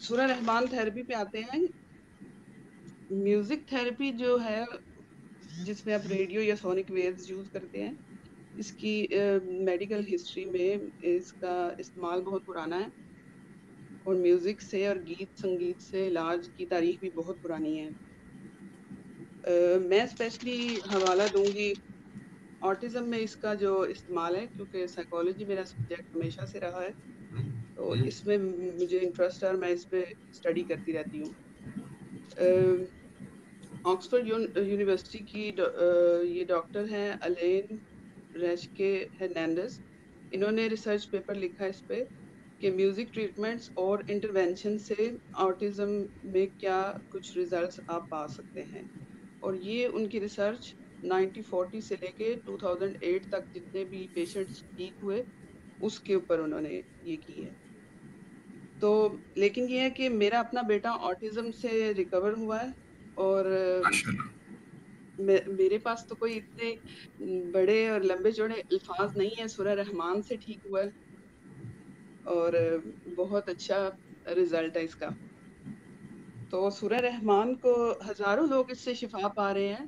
سورہ رحمان تھراپی پہ آتے ہیں. میوزک تھراپی جو ہے جس میں آپ ریڈیو یا سونک ویوز یوز کرتے ہیں، اس کی میڈیکل ہسٹری میں اس کا استعمال بہت پرانا ہے، اور میوزک سے اور گیت سنگیت سے علاج کی تاریخ بھی بہت پرانی ہے. میں اسپیشلی حوالہ دوں گی آٹزم میں اس کا جو استعمال ہے، کیونکہ سائیکالوجی میرا سبجیکٹ ہمیشہ سے رہا ہے، تو اس میں مجھے انٹرسٹ ہے اور میں اس پہ اسٹڈی کرتی رہتی ہوں. آکسفورڈ یونیورسٹی کی یہ ڈاکٹر ہیں الین ریشکے ہرنانڈز. انہوں نے ریسرچ پیپر لکھا اس پہ کہ میوزک ٹریٹمنٹس اور انٹرونشن سے آٹزم میں کیا کچھ ریزلٹس آپ پا سکتے ہیں. اور یہ ان کی ریسرچ 1940 سے لے کے 2008 تک جتنے بھی پیشنٹس ٹھیک ہوئے اس کے اوپر انہوں نے یہ کی ہے. تو لیکن یہ ہے کہ میرا اپنا بیٹا آٹزم سے ریکور ہوا ہے، اور میرے پاس تو کوئی اتنے بڑے اور لمبے چوڑے الفاظ نہیں ہیں. سورہ رحمان سے ٹھیک ہوا ہے اور بہت اچھا رزلٹ ہے اس کا. تو سورہ رحمان کو ہزاروں لوگ اس سے شفا پا رہے ہیں،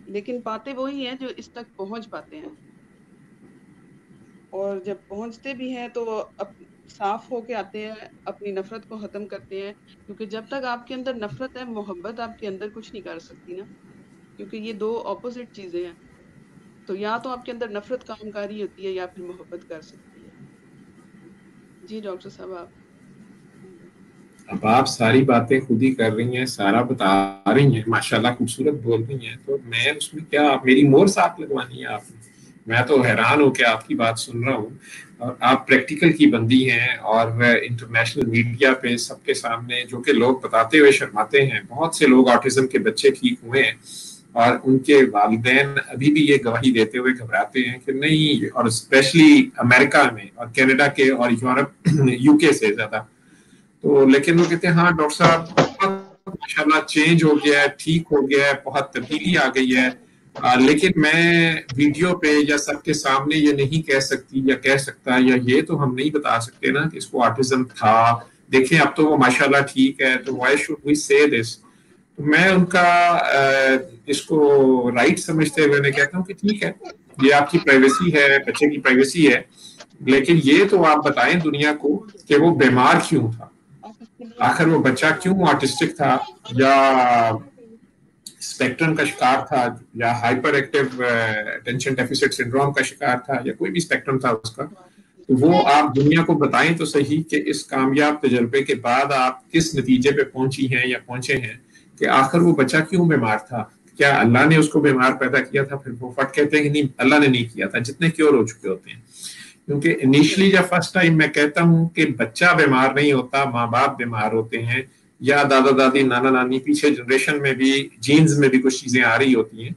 لیکن پاتے وہی ہیں جو اس تک پہنچ پاتے ہیں، اور جب پہنچتے بھی ہیں تو صاف ہو کے آتے ہیں، اپنی نفرت کو ختم کرتے ہیں. کیونکہ جب تک آپ کے اندر نفرت ہے، محبت آپ کے اندر کچھ نہیں کر سکتی نا، کیونکہ یہ دو اپوزٹ چیزیں ہیں. تو یا تو آپ کے اندر نفرت کام کاری ہوتی ہے یا پھر محبت کر سکتی ہے. جی ڈاکٹر صاحب آپ. اب آپ ساری باتیں خود ہی کر رہی ہیں، سارا بتا رہی ہیں، ماشاءاللہ خوبصورت بول رہی ہیں، تو میں اس میں کیا میری مور ساتھ لگوانی ہے آپ نے؟ میں تو حیران ہو کے آپ کی بات سن رہا ہوں. اور آپ پریکٹیکل کی بندی ہیں، اور انٹرنیشنل میڈیا پہ سب کے سامنے جو کہ لوگ بتاتے ہوئے شرماتے ہیں. بہت سے لوگ آٹزم کے بچے ٹھیک ہوئے ہیں اور ان کے والدین ابھی بھی یہ گواہی دیتے ہوئے گھبراتے ہیں کہ نہیں، اور اسپیشلی امریکہ میں اور کینیڈا کے اور یورپ یو کے سے زیادہ. تو لیکن وہ کہتے ہیں ہاں ڈاکٹر صاحب ماشاءاللہ چینج ہو گیا ہے، ٹھیک ہو گیا ہے، بہت تبدیلی آ گئی ہے. لیکن میں ویڈیو پہ یا سب کے سامنے یہ نہیں کہہ سکتی یا کہہ سکتا، یا یہ تو ہم نہیں بتا سکتے نا کہ اس کو آٹزم تھا. دیکھیں اب تو وہ ماشاءاللہ ٹھیک ہے، تو وائی شوڈ وی سے دس؟ تو میں ان کا اس کو رائٹ سمجھتے ہوئے میں کہتا ہوں کہ ٹھیک ہے، یہ آپ کی پرائیویسی ہے، بچے کی پرائیویسی ہے، لیکن یہ تو آپ بتائیں دنیا کو کہ وہ بیمار کیوں تھا، آخر وہ بچہ کیوں آٹسٹک تھا، یا اسپیکٹرم کا شکار تھا، یا hyper active attention deficit syndrome کا شکار تھا، یا کوئی بھی اسپیکٹرم تھا اس کا. تو وہ آپ دنیا کو بتائیں تو صحیح کہ اس کامیاب تجربے کے بعد آپ کس نتیجے پہ پہنچی ہیں یا پہنچے ہیں کہ آخر وہ بچہ کیوں بیمار تھا. کیا اللہ نے اس کو بیمار پیدا کیا تھا؟ پھر وہ فٹ کہتے ہیں کہ نہیں اللہ نے نہیں کیا تھا، جتنے کیور ہو چکے ہوتے ہیں. کیونکہ انیشلی جب فرسٹ ٹائم میں کہتا ہوں کہ بچہ بیمار نہیں ہوتا، ماں باپ بیمار ہوتے ہیں، یا دادا دادی نانا نانی پیچھے جنریشن میں بھی جینز میں بھی کچھ چیزیں آ رہی ہوتی ہیں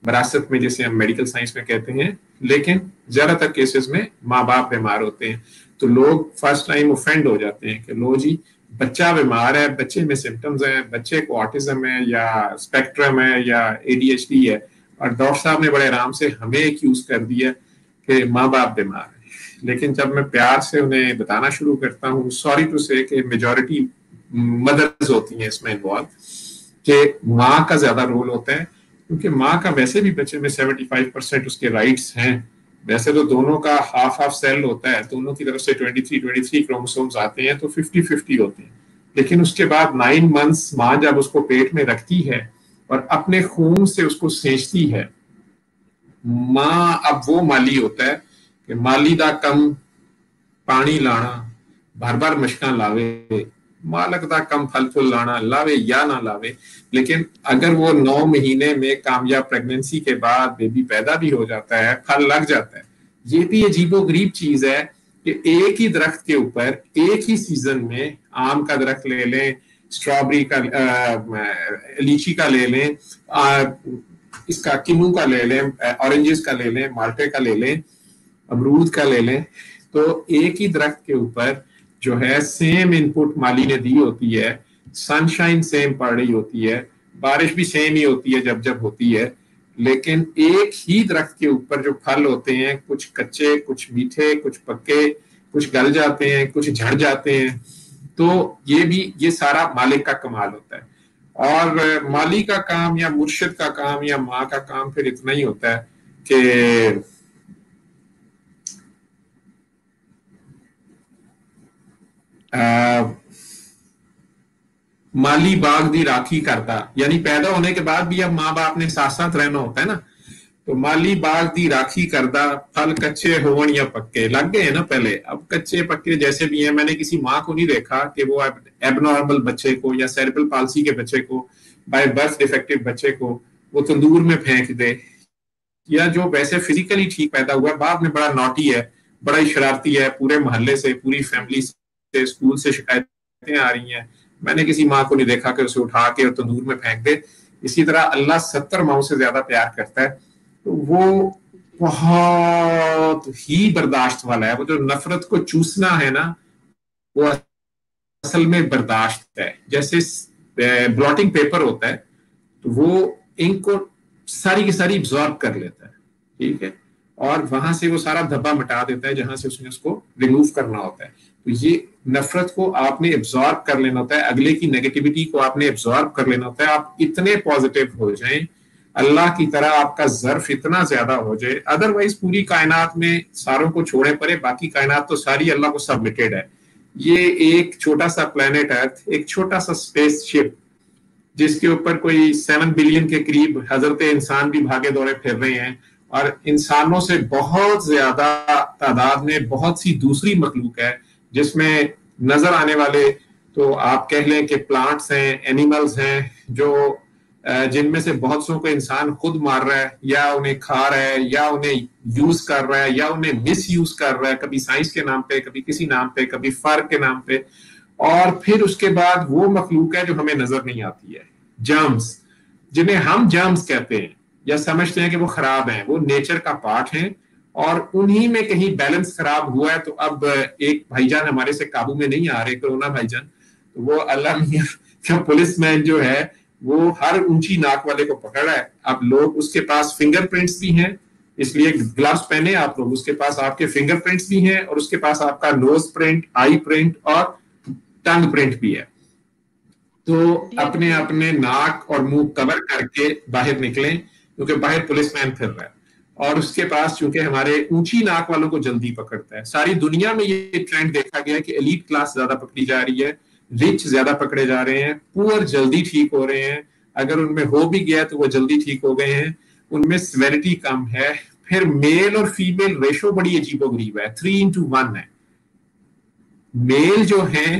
وراثت میں، جیسے ہم میڈیکل سائنس میں کہتے ہیں. لیکن زیادہ تر کیسز میں ماں باپ بیمار ہوتے ہیں. تو لوگ فرسٹ ٹائم اوفینڈ ہو جاتے ہیں کہ لو جی بچہ بیمار ہے، بچے میں سمٹمز ہیں، بچے کو آٹزم ہے یا اسپیکٹرم ہے یا اے ڈی ایچ ڈی ہے، اور ڈاکٹر صاحب نے بڑے آرام سے ہمیں ایکیوز کر دیا کہ ماں باپ بیمار ہیں. لیکن جب میں پیار سے انہیں بتانا شروع کرتا ہوں، سوری ٹو سے کہ میجورٹی مدرز ہوتی ہیں اس میں انوالو، کہ ماں کا زیادہ رول ہوتا ہے، کیونکہ ماں کا ویسے بھی بچے میں 75% اس کے رائٹس ہیں. ویسے تو دونوں کا ہاف سیل ہوتا ہے، دونوں کی طرف سے 23 کروموسومز آتے ہیں، تو 50-50 ہوتے ہیں. لیکن اس کے بعد 9 months ماں جب اس کو پیٹ میں رکھتی ہے اور اپنے خون سے اس کو سینچتی ہے، ماں اب وہ مالی ہوتا ہے کہ مالی دا کم پانی لانا بھر بھر مشکاں لاوے، مالک دا کم پھل پھل لانا لاوے یا نہ لاوے. لیکن اگر وہ 9 مہینے میں کامیاب پریگننسی کے بعد بیبی پیدا بھی ہو جاتا ہے، پھل لگ جاتا ہے. یہ بھی عجیب و غریب چیز ہے کہ ایک ہی درخت کے اوپر ایک ہی سیزن میں، آم کا درخت لے لیں، اسٹرابری کا، لیچی کا لے لیں، اس کا کنو کا لے لیں، اورنجز کا لے لیں، مالٹے کا لے لیں، امرود کا لے لیں، تو ایک ہی درخت کے اوپر جو ہے سیم ان پٹ مالی نے دی ہوتی ہے، سن شائن سیم پڑ رہی ہوتی ہے، بارش بھی سیم ہی ہوتی ہے جب جب ہوتی ہے، لیکن ایک ہی درخت کے اوپر جو پھل ہوتے ہیں، کچھ کچے، کچھ میٹھے، کچھ پکے، کچھ گل جاتے ہیں، کچھ جھڑ جاتے ہیں. تو یہ سارا مالک کا کمال ہوتا ہے. اور مالی کا کام یا مرشد کا کام یا ماں کا کام پھر اتنا ہی ہوتا ہے کہ مالی باغ دی راکھی کرتا, یعنی پیدا ہونے کے بعد بھی اب ماں باپ نے ساتھ ساتھ رہنا ہوتا ہے نا. تو مالی باغ دی راکھی کردہ, پھل کچے ہون یا پکے. لگ گئے ہیں نا پہلے, اب کچے پکے جیسے بھی ہیں. میں نے کسی ماں کو نہیں دیکھا کہ وہ ایب نارمل بچے کو یا سیریبرل پالسی کے بچے کو, بائی برتھ ڈیفیکٹو بچے کو وہ تندور میں پھینک دے, یا جو ویسے فزیکلی ٹھیک پیدا ہوا ہے بعد میں بڑا نوٹی ہے, بڑا ہی شرارتی ہے, پورے محلے سے پوری فیملی سے اسکول سے شکایتیں آ رہی ہیں. میں نے کسی ماں کو نہیں دیکھا کہ اسے اٹھا کے اور تندور میں پھینک دے. اسی طرح اللہ 70 ماؤں سے زیادہ پیار کرتا ہے. تو وہ بہت ہی برداشت والا ہے. وہ جو نفرت کو چوسنا ہے نا, وہ اصل میں برداشت ہے. جیسے بلاٹنگ پیپر ہوتا ہے تو وہ انک کو ساری کی ساری ابزارب کر لیتا ہے, ٹھیک ہے, اور وہاں سے وہ سارا دھبا مٹا دیتا ہے جہاں سے اس نے اس کو ریموو کرنا ہوتا ہے. تو یہ نفرت کو آپ نے ابزارب کر لینا ہوتا ہے, اگلے کی نیگیٹیوٹی کو آپ نے ابزارب کر لینا ہوتا ہے. آپ اتنے پازیٹیو ہو جائیں, اللہ کی طرح آپ کا ظرف اتنا زیادہ ہو جائے. ادروائز پوری کائنات میں ساروں کو چھوڑے پڑے, باقی کائنات تو ساری اللہ کو سبمٹڈ ہے. یہ ایک چھوٹا سا پلانٹ ارتھ, ایک چھوٹا سا اسپیس شپ جس کے اوپر کوئی 7 بلین کے قریب حضرت انسان بھی بھاگے دوڑے پھر رہے ہیں, اور انسانوں سے بہت زیادہ تعداد میں بہت سی دوسری مخلوق ہے جس میں نظر آنے والے تو آپ کہہ لیں کہ پلانٹس ہیں, اینیملز ہیں, جو جن میں سے بہت سو کو انسان خود مار رہا ہے, یا انہیں کھا رہا ہے, یا انہیں یوز کر رہا ہے, یا انہیں مس یوز کر رہا ہے, کبھی سائنس کے نام پہ, کبھی کسی نام پہ, کبھی فرق کے نام پہ. اور پھر اس کے بعد وہ مخلوق ہے جو ہمیں نظر نہیں آتی ہے, جرمز, جنہیں ہم جرمز کہتے ہیں یا سمجھتے ہیں کہ وہ خراب ہیں. وہ نیچر کا پارٹ ہیں, اور انہی میں کہیں بیلنس خراب ہوا ہے. تو اب ایک بھائی جان ہمارے سے قابو میں نہیں آ رہے, کرونا بھائی جان, تو وہ اللہ میاں کا پولیس مین جو ہے وہ ہر اونچی ناک والے کو پکڑ رہا ہے. اب لوگ اس کے پاس فنگر پرنٹس بھی ہیں, اس لیے گلوز پہنے آپ لوگ, اس کے پاس آپ کے فنگر پرنٹس بھی ہیں, اور اس کے پاس آپ کا نوز پرنٹ, آئی پرنٹ اور ٹنگ پرنٹ بھی ہے. تو اپنے ناک اور منہ کور کر کے باہر نکلیں, کیونکہ باہر پولیس مین پھر رہا ہے. اور اس کے پاس چونکہ ہمارے اونچی ناک والوں کو جلدی پکڑتا ہے. ساری دنیا میں یہ ٹرینڈ دیکھا گیا ہے کہ ایلیٹ کلاس زیادہ پکڑی جا رہی ہے, رچ زیادہ پکڑے جا رہے ہیں, پور جلدی ٹھیک ہو رہے ہیں. اگر ان میں ہو بھی گیا تو وہ جلدی ٹھیک ہو گئے ہیں, ان میں سیویرٹی کم ہے. پھر میل اور فیمیل ریشو بڑی عجیب و غریب ہے, 3:1 ہے. میل جو ہیں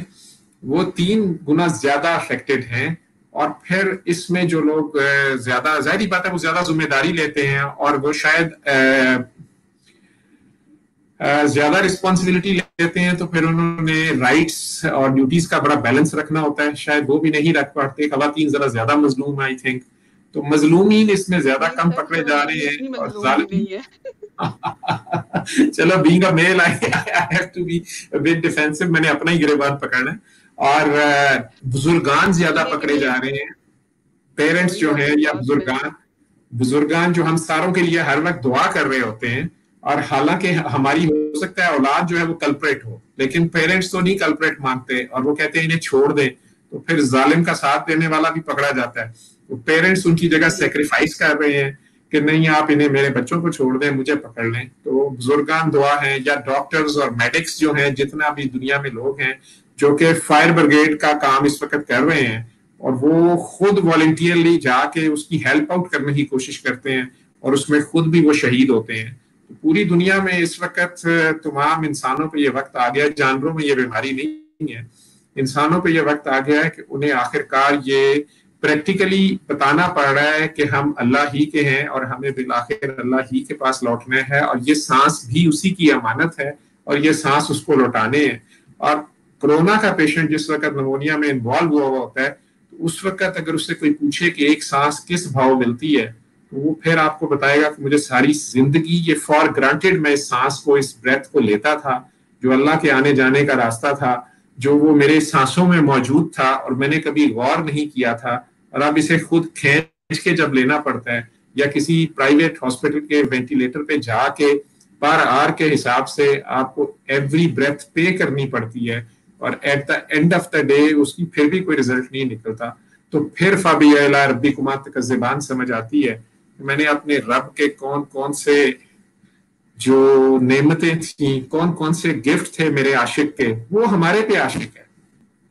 وہ 3 گنا زیادہ افیکٹڈ ہیں, اور پھر اس میں جو لوگ زیادہ, ظاہری بات ہے وہ زیادہ ذمہ داری لیتے ہیں, اور وہ شاید زیادہ رسپانسبلٹی لیتے ہیں, تو پھر انہوں نے رائٹس اور ڈیوٹیز کا بڑا بیلنس رکھنا ہوتا ہے. شاید وہ بھی نہیں رکھ پاتے. خواتین ذرا زیادہ مظلوم آئی تھنک, تو مظلومین اس میں زیادہ کم پکڑے جا رہے ہیں, اور ظالمین چلو being a male I have to be a bit defensive, میں نے اپنا ہی گریبان پکڑنا ہے. اور بزرگان زیادہ پکڑے جا رہے ہیں, پیرنٹس جو ہیں یا بزرگان جو ہم ساروں کے لیے ہر وقت دعا کر رہے ہوتے ہیں, اور حالانکہ ہماری ہو سکتا ہے اولاد جو ہے وہ کلپریٹ ہو, لیکن پیرنٹس تو نہیں کلپریٹ مانتے, اور وہ کہتے ہیں انہیں چھوڑ دیں. تو پھر ظالم کا ساتھ دینے والا بھی پکڑا جاتا ہے. تو پیرنٹس ان کی جگہ سیکریفائس کر رہے ہیں کہ نہیں آپ انہیں, میرے بچوں کو چھوڑ دیں, مجھے پکڑ لیں. تو بزرگان دعا ہیں, یا ڈاکٹرز اور میڈکس جو ہیں, جتنا بھی دنیا میں لوگ ہیں جو کہ فائر بریگیڈ کا کام اس وقت کر رہے ہیں, اور وہ خود والنٹیئرلی جا کے اس کی ہیلپ آؤٹ کرنے کی کوشش کرتے ہیں, اور اس میں خود بھی وہ شہید ہوتے ہیں. پوری دنیا میں اس وقت تمام انسانوں پہ یہ وقت آ گیا ہے, جانوروں میں یہ بیماری نہیں ہے, انسانوں پہ یہ وقت آ گیا ہے کہ انہیں آخرکار یہ پریکٹیکلی بتانا پڑ رہا ہے کہ ہم اللہ ہی کے ہیں, اور ہمیں بالآخر اللہ ہی کے پاس لوٹنا ہے, اور یہ سانس بھی اسی کی امانت ہے, اور یہ سانس اس کو لوٹانے ہیں. اور کرونا کا پیشنٹ جس وقت نمونیا میں انوالو ہوا ہوتا ہے, تو اس وقت اگر اس سے کوئی پوچھے کہ ایک سانس کس بھاؤ ملتی ہے, تو وہ پھر آپ کو بتائے گا کہ مجھے ساری زندگی یہ فار گرانٹیڈ میں اس سانس کو, اس بریتھ کو لیتا تھا, جو اللہ کے آنے جانے کا راستہ تھا, جو وہ میرے سانسوں میں موجود تھا, اور میں نے کبھی غور نہیں کیا تھا. اور اب اسے خود کھینچ کے جب لینا پڑتا ہے, یا کسی پرائیویٹ ہاسپٹل کے وینٹیلیٹر پہ جا کے پر آر کے حساب سے آپ کو ایوری بریتھ پے کرنی پڑتی ہے, اور at the end of the day اس کی پھر بھی کوئی رزلٹ نہیں نکلتا, تو پھر فَبِأَيِّ آلَاءِ رَبِّكُمَا تُكَذِّبَانِ سمجھ آتی ہے کہ میں نے اپنے رب کے کون کون سے جو نعمتیں تھیں, کون کون سے گفٹ تھے میرے عاشق کے, وہ ہمارے پہ عاشق ہے.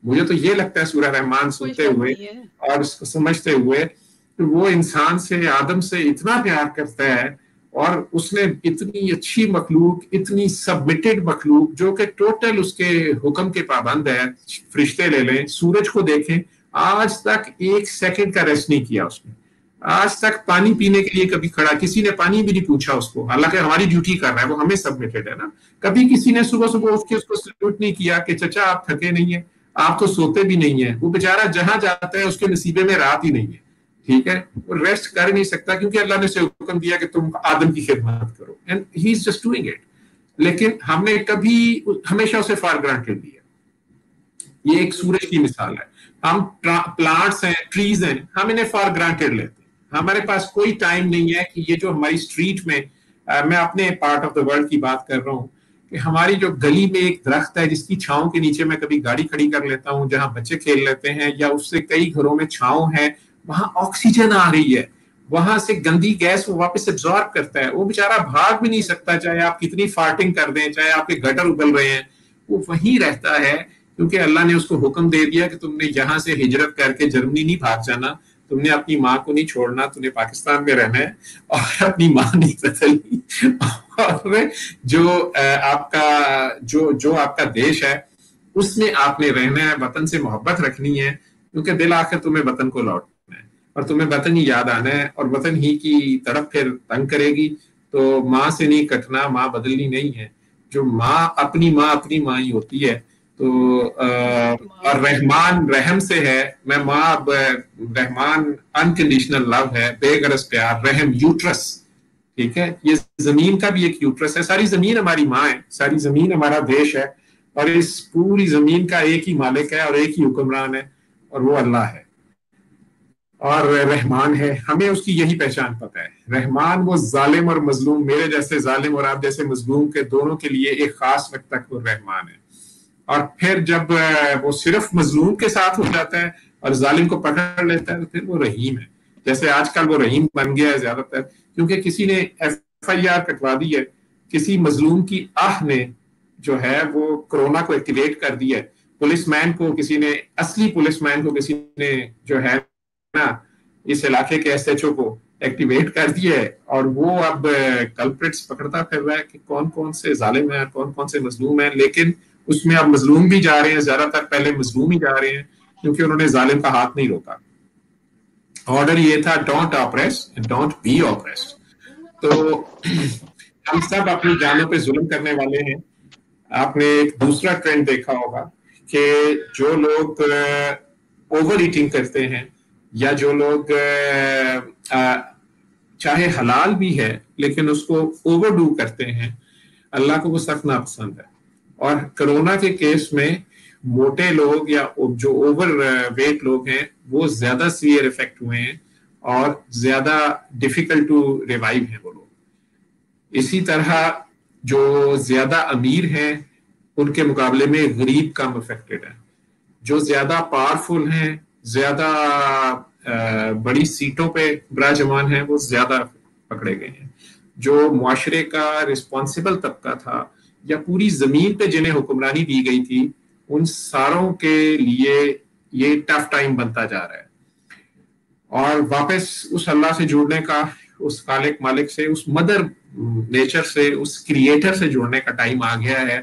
مجھے تو یہ لگتا ہے سورہ رحمان سنتے ہوئے اور اس کو سمجھتے ہوئے کہ وہ انسان سے, آدم سے اتنا پیار کرتا ہے, اور اس نے اتنی اچھی مخلوق, اتنی سبمٹڈ مخلوق جو کہ ٹوٹل اس کے حکم کے پابند ہے. فرشتے لے لیں, سورج کو دیکھیں, آج تک 1 سیکنڈ کا ریسٹ نہیں کیا اس نے, آج تک پانی پینے کے لیے کبھی کھڑا, کسی نے پانی بھی نہیں پوچھا اس کو, حالانکہ ہماری ڈیوٹی کر رہا ہے, وہ ہمیں سبمٹڈ ہے نا. کبھی کسی نے صبح صبح اٹھ کے اس کو سلیوٹ نہیں کیا کہ چچا آپ تھکے نہیں ہیں, آپ تو سوتے بھی نہیں ہیں. وہ بیچارہ جہاں جاتا ہے اس کے نصیبے میں رات ہی نہیں ہے, ٹھیک ہے, وہ ریسٹ کر نہیں سکتا کیونکہ اللہ نے اسے حکم دیا کہ تم آدم کی خدمت کرو, and he is just doing it. لیکن ہم نے کبھی ہمیشہ اسے فار گرانٹیڈ لیا. یہ ایک سورج کی مثال ہے. ہم پلانٹس ہیں, ٹریز ہیں, ہم انہیں فار گرانٹیڈ لیتے ہیں. ہمارے پاس کوئی ٹائم نہیں ہے کہ یہ جو ہماری اسٹریٹ میں, میں اپنے پارٹ آف دا ورلڈ کی بات کر رہا ہوں, کہ ہماری جو گلی میں ایک درخت ہے جس کی چھاؤں کے نیچے میں کبھی گاڑی کھڑی کر لیتا ہوں جہاں بچے کھیل لیتے ہیں, یا اس سے کئی گھروں میں چھاؤں ہے, وہاں آکسیجن آ رہی ہے, وہاں سے گندی گیس وہ واپس ایبزارب کرتا ہے. وہ بیچارہ بھاگ بھی نہیں سکتا, چاہے آپ کتنی فارٹنگ کر دیں, چاہے آپ کے گٹر ابل رہے ہیں, وہ وہیں رہتا ہے, کیونکہ اللہ نے اس کو حکم دے دیا کہ تم نے یہاں سے ہجرت کر کے جرمنی نہیں بھاگ جانا, تم نے اپنی ماں کو نہیں چھوڑنا, تم نے پاکستان میں رہنا ہے, اور اپنی ماں نہیں بدلنی, اور جو آپ کا دیش ہے اس میں آپ نے رہنا ہے, وطن سے محبت رکھنی ہے, کیونکہ دل آخر تمہیں وطن کو لوٹنا ہے, اور تمہیں وطن ہی یاد آنا ہے, اور وطن ہی کی طرف پھر تنگ کرے گی. تو ماں سے نہیں کٹنا, ماں بدلنی نہیں ہے. جو ماں اپنی ماں ہی ہوتی ہے. تو اور رحمان رحم سے ہے, میں ماں, رحمان انکنڈیشنل لو ہے, بے غرض پیار, رحم یوٹرس, ٹھیک ہے. یہ زمین کا بھی ایک یوٹرس ہے, ساری زمین ہماری ماں ہے, ساری زمین ہمارا دیش ہے, اور اس پوری زمین کا ایک ہی مالک ہے اور ایک ہی حکمران ہے, اور وہ اللہ ہے اور رحمان ہے. ہمیں اس کی یہی پہچان پتہ ہے. رحمان وہ ظالم اور مظلوم, میرے جیسے ظالم اور آپ جیسے مظلوم کے دونوں کے لیے ایک خاص وقت تک وہ رحمان ہے. اور پھر جب وہ صرف مظلوم کے ساتھ ہو جاتا ہے اور ظالم کو پکڑ لیتا ہے تو پھر وہ رحیم ہے. جیسے آج کل وہ رحیم بن گیا ہے زیادہ تر, کیونکہ کسی نے FIR کٹوا دی ہے, کسی مظلوم کی آہ نے جو ہے وہ کرونا کو ایکٹیویٹ کر دیا ہے. پولیس مین کو کسی نے, اصلی پولیس مین کو کسی نے جو ہے نا اس علاقے کے SHO کو ایکٹیویٹ کر دیا ہے, اور وہ اب کلپریٹس پکڑتا پھر رہا ہے کہ کون کون سے ظالم ہیں اور کون کون سے مظلوم ہیں. لیکن اس میں اب مظلوم بھی جا رہے ہیں, زیادہ تر پہلے مظلوم ہی جا رہے ہیں, کیونکہ انہوں نے ظالم کا ہاتھ نہیں روکا. آرڈر یہ تھا ڈونٹ آپریس ڈونٹ بی آپریسڈ. تو ہم سب اپنی جانوں پہ ظلم کرنے والے ہیں. آپ نے ایک دوسرا ٹرینڈ دیکھا ہوگا کہ جو لوگ اوور ایٹنگ کرتے ہیں, یا جو لوگ چاہے حلال بھی ہے لیکن اس کو اوور ڈو کرتے ہیں, اللہ کو وہ سخت ناپسند ہے. اور کرونا کے کیس میں موٹے لوگ یا جو اوور ویٹ لوگ ہیں وہ زیادہ سیویئر افیکٹ ہوئے ہیں اور زیادہ ڈیفیکلٹ ٹو ریوائیو ہیں وہ لوگ. اسی طرح جو زیادہ امیر ہیں ان کے مقابلے میں غریب کم افیکٹڈ ہیں. جو زیادہ پاورفل ہیں, زیادہ بڑی سیٹوں پہ براجمان ہیں, وہ زیادہ پکڑے گئے ہیں. جو معاشرے کا رسپانسبل طبقہ تھا یا پوری زمین پہ جنہیں حکمرانی دی گئی تھی, ان ساروں کے لیے یہ ٹف ٹائم بنتا جا رہا ہے. اور واپس اس اللہ سے جڑنے کا, اس خالق مالک سے, اس مدر نیچر سے, اس کریٹر سے جڑنے کا ٹائم آ گیا ہے.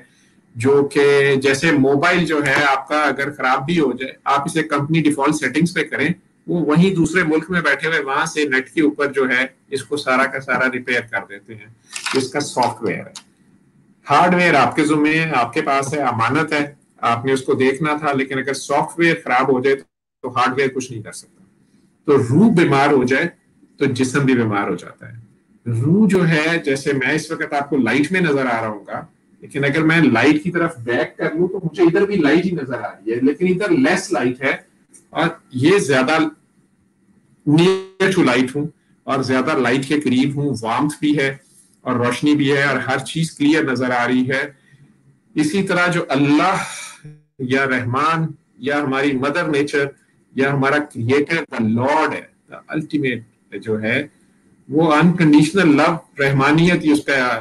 جو کہ جیسے موبائل جو ہے آپ کا اگر خراب بھی ہو جائے, آپ اسے کمپنی ڈیفالٹ سیٹنگز پہ کریں, وہ وہیں دوسرے ملک میں بیٹھے ہوئے وہاں سے نیٹ کے اوپر جو ہے اس کو سارا کا سارا ریپیئر کر دیتے ہیں. اس کا سافٹ ویئر ہے. ہارڈ ویئر آپ کے ذمہ ہے, آپ کے پاس ہے, امانت ہے, آپ نے اس کو دیکھنا تھا. لیکن اگر سافٹ ویئر خراب ہو جائے تو ہارڈ ویئر کچھ نہیں کر سکتا. تو روح بیمار ہو جائے تو جسم بھی بیمار ہو جاتا ہے. روح جو ہے, جیسے میں اس وقت آپ کو لائٹ میں نظر آ رہا ہوں گا, لیکن اگر میں لائٹ کی طرف بیک کر لوں تو مجھے ادھر بھی لائٹ ہی نظر آ رہی ہے, لیکن ادھر لیس لائٹ ہے اور یہ زیادہ نیئر ٹو لائٹ ہوں اور زیادہ لائٹ کے قریب ہوں. وارمتھ بھی ہے اور روشنی بھی ہے اور ہر چیز کلیئر نظر آ رہی ہے. اسی طرح جو اللہ یا رحمان یا ہماری مدر نیچر یا ہمارا کریٹر دا لارڈ ہے, دا الٹیمیٹ جو ہے وہ انکنڈیشنل لو, رحمانیت یہ اس کا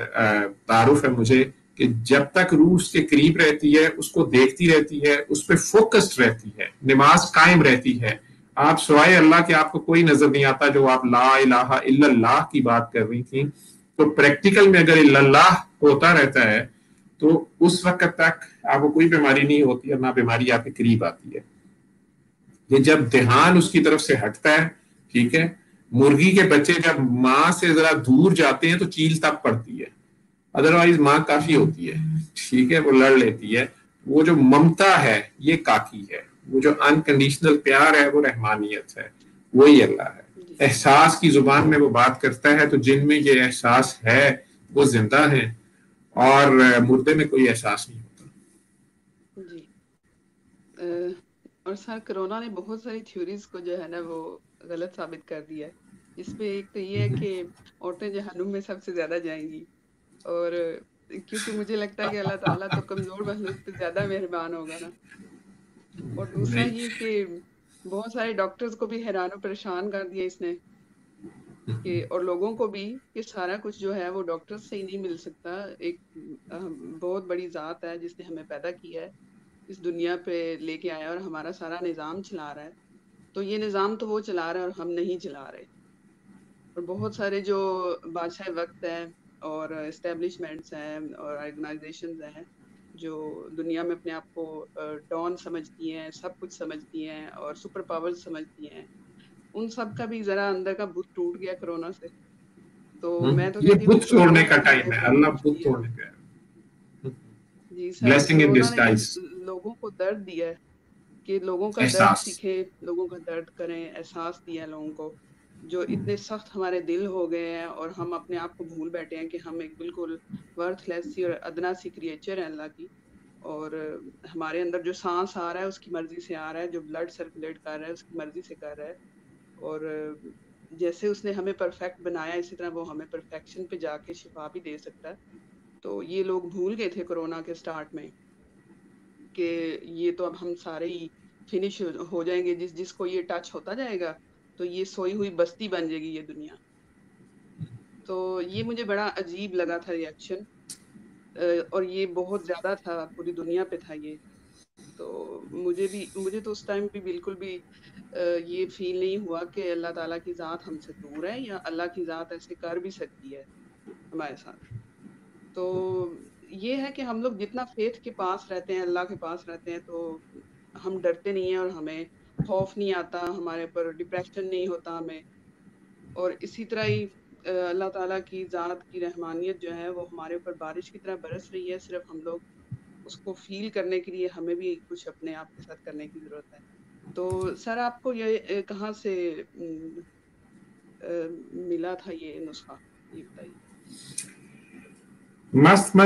تعارف ہے مجھے, کہ جب تک روح اس کے قریب رہتی ہے, اس کو دیکھتی رہتی ہے, اس پہ فوکسڈ رہتی ہے, نماز قائم رہتی ہے. آپ سوائے اللہ کے آپ کو کوئی نظر نہیں آتا. جو آپ لا الہ الا اللہ کی بات کر رہی تھیں, تو پریکٹیکل میں اگر الا اللہ ہوتا رہتا ہے تو اس وقت تک آپ کو کوئی بیماری نہیں ہوتی اور نہ بیماری آپ کے قریب آتی ہے. یہ جب دھیان اس کی طرف سے ہٹتا ہے, ٹھیک ہے, مرغی کے بچے جب ماں سے ذرا دور جاتے ہیں تو چیل تب پڑتی ہے, ادروائز ماں کافی ہوتی ہے, ٹھیک ہے, وہ لڑ لیتی ہے. وہ جو ممتا ہے یہ کافی ہے, وہ جو انکنڈیشنل پیار ہے وہ رحمانیت ہے, وہی اللہ ہے. احساس کی زبان میں وہ بات کرتا ہے, تو جن میں یہ احساس ہے وہ زندہ ہیں, اور مردے میں کوئی احساس نہیں ہوتا. جی. اور سر کرونا نے بہت ساری تھیوریز کو جو ہے نا وہ غلط ثابت کر دیا ہے. اس پہ ایک تو یہ ہے کہ عورتیں جہنم میں سب سے زیادہ جائیں گی, اور کیونکہ مجھے لگتا ہے کہ اللہ تعالیٰ تو کمزور مخلوق پہ زیادہ مہربان ہوگا نا. اور دوسرا یہ کہ بہت سارے ڈاکٹرز کو بھی حیران و پریشان کر دیا اس نے, کہ اور لوگوں کو بھی, کہ سارا کچھ جو ہے وہ ڈاکٹر سے ہی نہیں مل سکتا. ایک بہت بڑی ذات ہے جس نے ہمیں پیدا کیا ہے, اس دنیا پہ لے کے آیا اور ہمارا سارا نظام چلا رہا ہے. تو یہ نظام تو وہ چلا رہا ہے اور ہم نہیں چلا رہے. اور بہت سارے جو بادشاہ وقت ہیں اور اسٹیبلشمنٹس ہیں اور آرگنائزیشنز ہیں جو دنیا میں اپنے آپ کو ڈان سمجھتی ہیں, سب کچھ سمجھتی ہیں اور سپر پاور سمجھتی ہیں, ان سب کا بھی ذرا اندر کا بت ٹوٹ گیا کرونا سے. تو میں تو یہ کہتی ہوں کہ بت کرونا توڑنے کا نے ہمیں ٹائم ہے, بہت اللہ کچھ بت دیا. توڑنے کا ہے. جی سر, بلیسنگ ان کرونا نے ڈسگائز. لوگوں کو درد دیا ہے کہ لوگوں کا درد احساس. سیکھیں, لوگوں کا درد کریں, احساس دیا ہے لوگوں کو. جو اتنے سخت ہمارے دل ہو گئے ہیں اور ہم اپنے آپ کو بھول بیٹھے ہیں کہ ہم ایک بالکل ورتھ لیس سی اور ادنا سی کریچر ہیں اللہ کی, اور ہمارے اندر جو سانس آ رہا ہے اس کی مرضی سے آ رہا ہے, جو بلڈ سرکولیٹ کر رہا ہے اس کی مرضی سے کر رہا ہے. اور جیسے اس نے ہمیں پرفیکٹ بنایا اسی طرح وہ ہمیں پرفیکشن پہ جا کے شفا بھی دے سکتا ہے. تو یہ لوگ بھول گئے تھے کرونا کے سٹارٹ میں کہ یہ تو اب ہم سارے ہی فنش ہو جائیں گے, جس کو یہ ٹچ ہوتا جائے گا تو یہ سوئی ہوئی بستی بن جائے گی یہ دنیا. تو یہ مجھے بڑا عجیب لگا تھا ریئیکشن, اور یہ بہت زیادہ تھا, پوری دنیا پہ تھا یہ. تو مجھے تو اس ٹائم بھی بالکل بھی یہ فیل نہیں ہوا کہ اللہ تعالیٰ کی ذات ہم سے دور ہے یا اللہ کی ذات ایسے کر بھی سکتی ہے ہمارے ساتھ. تو یہ ہے کہ ہم لوگ جتنا فیتھ کے پاس رہتے ہیں, اللہ کے پاس رہتے ہیں, تو ہم ڈرتے نہیں ہیں اور ہمیں خوف نہیں آتا, ہمارے اوپر ڈپریشن نہیں ہوتا ہمیں. اور اسی طرح ہی اللہ تعالیٰ کی ذات کی رحمانیت جو ہے وہ ہمارے اوپر بارش کی طرح برس رہی ہے. صرف ہم لوگ اس کو فیل کرنے کے لیے ہمیں بھی کچھ اپنے آپ کے ساتھ کرنے کی ضرورت ہے. تو سر آپ کو یہ کہاں سے ملا تھا یہ نسخہ, یہ بتائیے. مست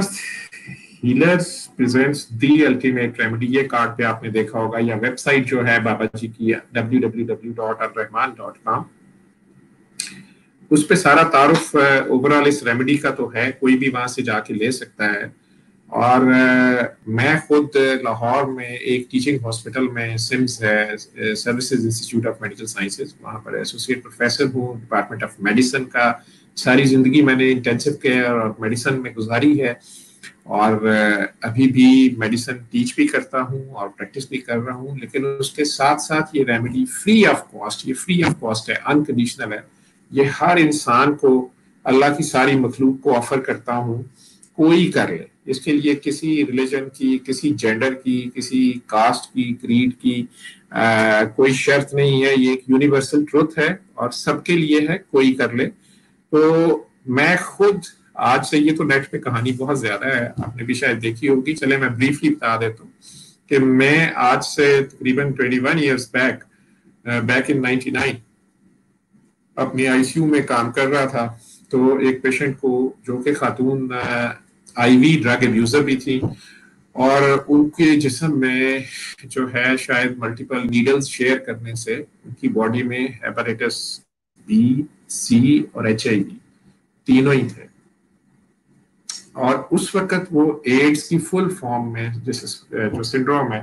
healers presents the ultimate remedy, یہ کارڈ پہ آپ نے دیکھا ہوگا, یا ویب سائٹ جو ہے بابا جی کی www.alrahman.com, اس پہ سارا تعارف اوورال اس ریمیڈی کا تو ہے, کوئی بھی وہاں سے جا کے لے سکتا ہے. اور میں خود لاہور میں ایک ٹیچنگ ہاسپٹل میں سمس ہے, services institute of medical sciences, وہاں پر ایسوسیٹ پروفیسر ہوں ڈپارٹمنٹ آف میڈیسن کا. ساری زندگی میں نے انٹینسو کیئر اور میڈیسن میں گزاری ہے, اور ابھی بھی میڈیسن ٹیچ بھی کرتا ہوں اور پریکٹس بھی کر رہا ہوں. لیکن اس کے ساتھ ساتھ یہ ریمیڈی فری آف کاسٹ, یہ فری آف کاسٹ ہے, انکنڈیشنل ہے. یہ ہر انسان کو, اللہ کی ساری مخلوق کو آفر کرتا ہوں, کوئی کر لے. اس کے لیے کسی ریلیجن کی, کسی جینڈر کی, کسی کاسٹ کی, کریڈ کی کوئی شرط نہیں ہے. یہ ایک یونیورسل ٹروتھ ہے اور سب کے لیے ہے, کوئی کر لے. تو میں خود آج سے, یہ تو نیٹ پہ کہانی بہت زیادہ ہے, آپ نے بھی شاید دیکھی ہوگی, چلے میں بریفلی بتا دیتا ہوں کہ میں آج سے تقریباً 21 ایئرس بیک ان 99 اپنی آئی سی یو میں کام کر رہا تھا. تو ایک پیشنٹ کو, جو کہ خاتون آئی وی ڈرگ ابیوزر بھی تھی, اور ان کے جسم میں جو ہے شاید ملٹیپل نیڈلز شیئر کرنے سے ان کی باڈی میں ہیپاٹائٹس بی, سی اور ایچ آئی وی تینوں ہی تھے. اور اس وقت وہ ایڈز کی فل فارم میں, جو سنڈروم ہے,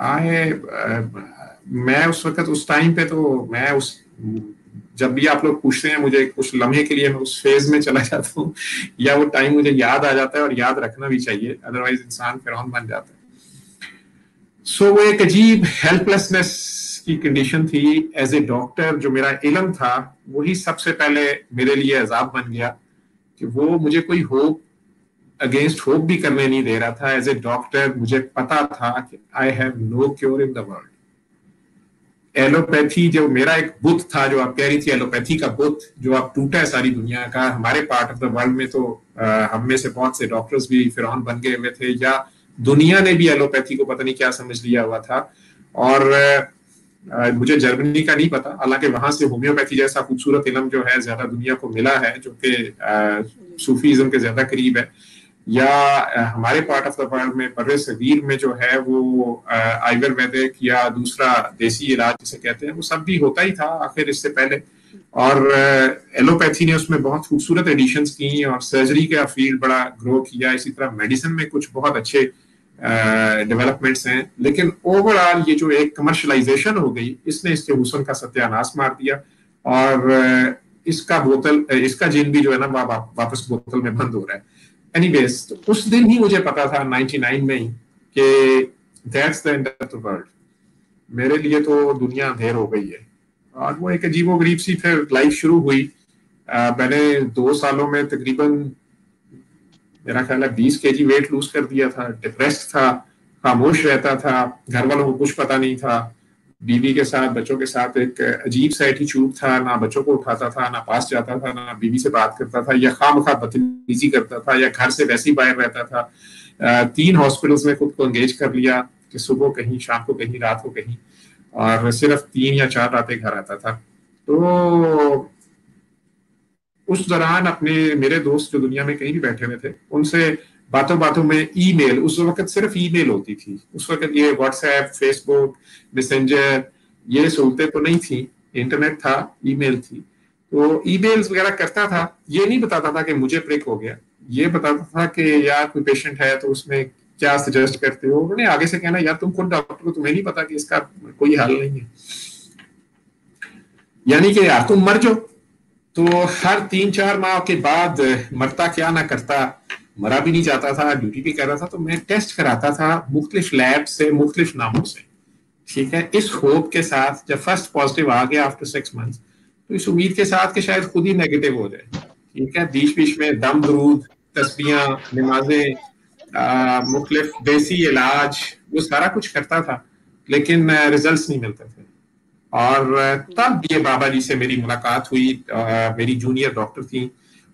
میں اس وقت اس ٹائم پہ تو میں جب بھی آپ لوگ پوچھتے ہیں مجھے کچھ لمحے کے لیے میں اس فیز میں چلا جاتا ہوں یا وہ ٹائم مجھے یاد آ جاتا ہے، اور یاد رکھنا بھی چاہیے، ادروائز انسان فرعون بن جاتا ہے. سو وہ ایک عجیب ہیلپ لیسنس کی کنڈیشن تھی. ایز اے ڈاکٹر جو میرا علم تھا وہی سب سے پہلے میرے لیے عذاب بن گیا کہ وہ مجھے کوئی ہوپ اگینسٹ ہوپ بھی کرنے نہیں دے رہا تھا. ایز اے ڈاکٹر مجھے پتا تھا کہ I have no cure in the world. Allopathy جو میرا ایک بت تھا، جو آپ کہہ رہی تھی ایلوپیتھی کا بت جو اب ٹوٹا ہے ساری دنیا کا، ہمارے پارٹ آف دا ورلڈ میں تو ہم میں سے بہت سے ڈاکٹرز بھی فرعون بن گئے ہوئے تھے، یا دنیا نے بھی ایلوپیتھی کو پتہ نہیں کیا سمجھ لیا ہوا تھا. اور مجھے جرمنی کا نہیں پتا، حالانکہ وہاں سے ہومیوپیتھی جیسا خوبصورت علم جو ہے زیادہ دنیا کو ملا ہے، جو کہ صوفیزم کے زیادہ قریب ہے. یا ہمارے پارٹ آف دا ورلڈ میں بر صغیر میں جو ہے وہ آیورویدک یا دوسرا دیسی علاج جسے کہتے ہیں وہ سب بھی ہوتا ہی تھا آخر اس سے پہلے. اور ایلوپیتھی نے اس میں بہت خوبصورت ایڈیشنز کی اور سرجری کا فیلڈ بڑا گرو کیا. اسی طرح میڈیسن میں کچھ بہت اچھے ڈیولپمنٹس ہیں، لیکن اوور آل یہ جو ایک کمرشلائزیشن ہو گئی اس نے اس کے حسن کا ستیہ ناش مار دیا. اور اس کا جن بھی جو ہے نا واپس بوتل میں بند ہو رہا ہے. اینی ویز اس دن ہی مجھے پتا تھا 99 میں ہی کہ that's the end of the world. میرے لیے تو دنیا اندھیر ہو گئی ہے. اور وہ ایک عجیب و غریب سی پھر لائف شروع ہوئی. میں نے 2 سالوں میں تقریباً میرا خیال ہے 20 kg ویٹ لوز کر دیا تھا. ڈپریسڈ تھا، خاموش رہتا تھا، گھر والوں کو کچھ پتا نہیں تھا. بیوی کے ساتھ بچوں کے ساتھ ایک عجیب سا ایٹیچیوڈ تھا، نہ بچوں کو اٹھاتا تھا، نہ پاس جاتا تھا، نہ بیوی سے بات کرتا تھا، یا خواہ مخواہ بدتمیزی کرتا تھا، یا گھر سے ویسے ہی باہر رہتا تھا. 3 ہاسپٹلس میں خود کو انگیج کر لیا کہ صبح کہیں، شام کو کہیں، رات کو کہیں، اور صرف 3 یا 4 راتیں گھر آتا تھا. تو اس دوران میرے دوست جو دنیا میں کہیں بھی بیٹھے ہوئے تھے ان سے باتوں باتوں میں ای میل، اس وقت صرف ای میل ہوتی تھی، اس وقت یہ واٹس ایپ، فیس بک، میسنجر یہ سہولتیں تو نہیں تھیں. انٹرنیٹ تھا، ای میل تھی. تو ای میلز وغیرہ کرتا تھا. یہ نہیں بتاتا تھا کہ مجھے پرک ہو گیا، یہ بتاتا تھا کہ یار کوئی پیشنٹ ہے تو اس میں کیا سجیسٹ کرتے ہو. انہوں نے آگے سے کہنا یار تم خود ڈاکٹر کو، تمہیں نہیں پتا کہ اس کا کوئی حل نہیں ہے، یعنی کہ یار تم مر جاؤ. تو ہر 3-4 ماہ کے بعد مرتا کیا نہ کرتا، مرا بھی نہیں جاتا تھا، ڈیوٹی بھی کر رہا تھا، تو میں ٹیسٹ کراتا تھا مختلف لیب سے، مختلف ناموں سے. ٹھیک ہے، اس ہوپ کے ساتھ جب فرسٹ پازیٹیو آ گیا آفٹر 6 months تو اس امید کے ساتھ کہ شاید خود ہی نیگیٹو ہو جائے. ٹھیک ہے، بیچ بیچ میں دم درود، تسبیحاں، نمازیں، مختلف دیسی علاج، وہ سارا کچھ کرتا تھا، لیکن ریزلٹس نہیں ملتے تھے. اور تب یہ بابا جی سے میری ملاقات ہوئی. میری جونیئر ڈاکٹر تھیں،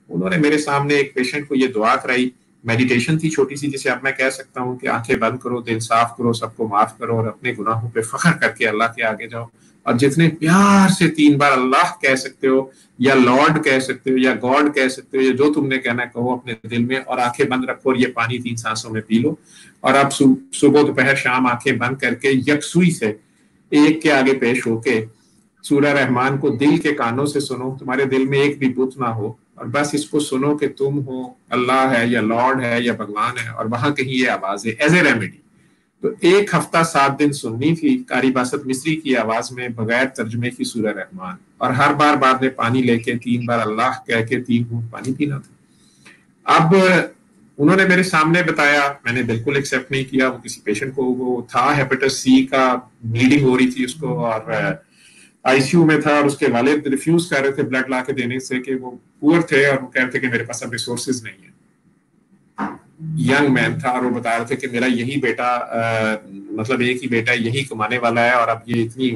انہوں نے میرے سامنے ایک پیشنٹ کو یہ دعا کرائی. میڈیٹیشن تھی چھوٹی سی، جسے اب میں کہہ سکتا ہوں کہ آنکھیں بند کرو، دل صاف کرو، سب کو معاف کرو، اور اپنے گناہوں پہ فخر کر کے اللہ کے آگے جاؤ. اور جتنے پیار سے 3 بار اللہ کہہ سکتے ہو، یا لارڈ کہہ سکتے ہو، یا گاڈ کہہ سکتے ہو، یا جو تم نے کہنا کہو اپنے دل میں، اور آنکھیں بند رکھو اور یہ پانی 3 سانسوں میں پی لو. اور اب صبح دوپہر شام آنکھیں بند کر کے یکسوئی سے ایک کے آگے پیش ہو کے سورہ رحمان کو دل کے کانوں سے سنو. تمہارے دل میں ایک بھی بت نہ ہو، اور بس اس کو سنو کہ تم ہو، اللہ ہے یا لارڈ ہے یا بھگوان ہے، اور وہاں کہیں یہ آواز ہے ایز اے ریمیڈی. تو 1 ہفتہ 7 دن سننی تھی قاری باسط مصری کی آواز میں بغیر ترجمے کی سورہ رحمان، اور ہر بار بعد میں پانی لے کے 3 بار اللہ کہہ کے 3 گھونٹ پانی پینا تھا. اب انہوں نے میرے سامنے بتایا، میں نے بالکل ایکسیپٹ نہیں کیا. وہ کسی پیشنٹ کو، وہ تھا ہیپیٹس سی کا، بلیڈنگ ہو رہی تھی اس کو، اور آئی سی یو میں تھا، اور اس کے والد ریفیوز کر رہے تھے بلڈ لا کے دینے سے کہ وہ پور تھے، اور وہ کہہ رہے تھے کہ میرے پاس اب ریسورسز نہیں ہیں. ینگ مین تھا، اور وہ بتا رہے تھے کہ میرا یہی بیٹا، مطلب ایک ہی بیٹا یہی کمانے والا ہے، اور اب یہ اتنی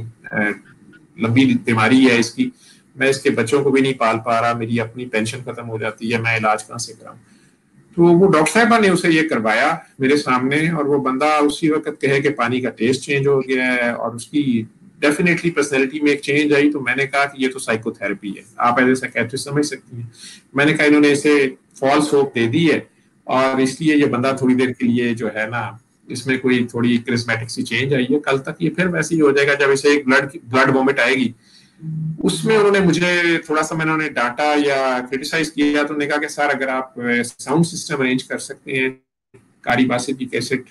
لمبی بیماری ہے اس کی، میں اس کے بچوں کو بھی نہیں پال پا رہا، میری اپنی پینشن ختم ہو جاتی ہے، میں علاج کہاں سے کراؤں. تو وہ ڈاکٹر صاحبہ نے اسے یہ کروایا میرے سامنے، اور وہ بندہ اسی وقت کہے کہ پانی کا ٹیسٹ چینج ہو گیا ہے، اور اس کی ڈیفینیٹلی پرسنالٹی میں ایک چینج آئی. تو میں نے کہا کہ یہ تو سائیکو تھراپی ہے، آپ ایز اے سائیکیٹرسٹ سمجھ سکتی ہیں. میں نے کہا انہوں نے اسے فالس ہوپ دے دی ہے، اور اس لیے یہ بندہ تھوڑی دیر کے لیے جو ہے نا اس میں کوئی تھوڑی کرسمیٹک سی چینج آئی ہے، کل تک یہ پھر ویسے ہی ہو جائے گا. جب اسے ایک بلڈ وومٹ آئے گی، اس میں انہوں نے مجھے تھوڑا سا، میں نے ڈانٹا یا کرٹیسائز کیا، تو انہوں نے کہا کہ سر اگر آپ ساؤنڈ سسٹم ارینج کر سکتے ہیں قاری باسط کی کیسٹ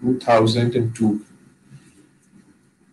2002।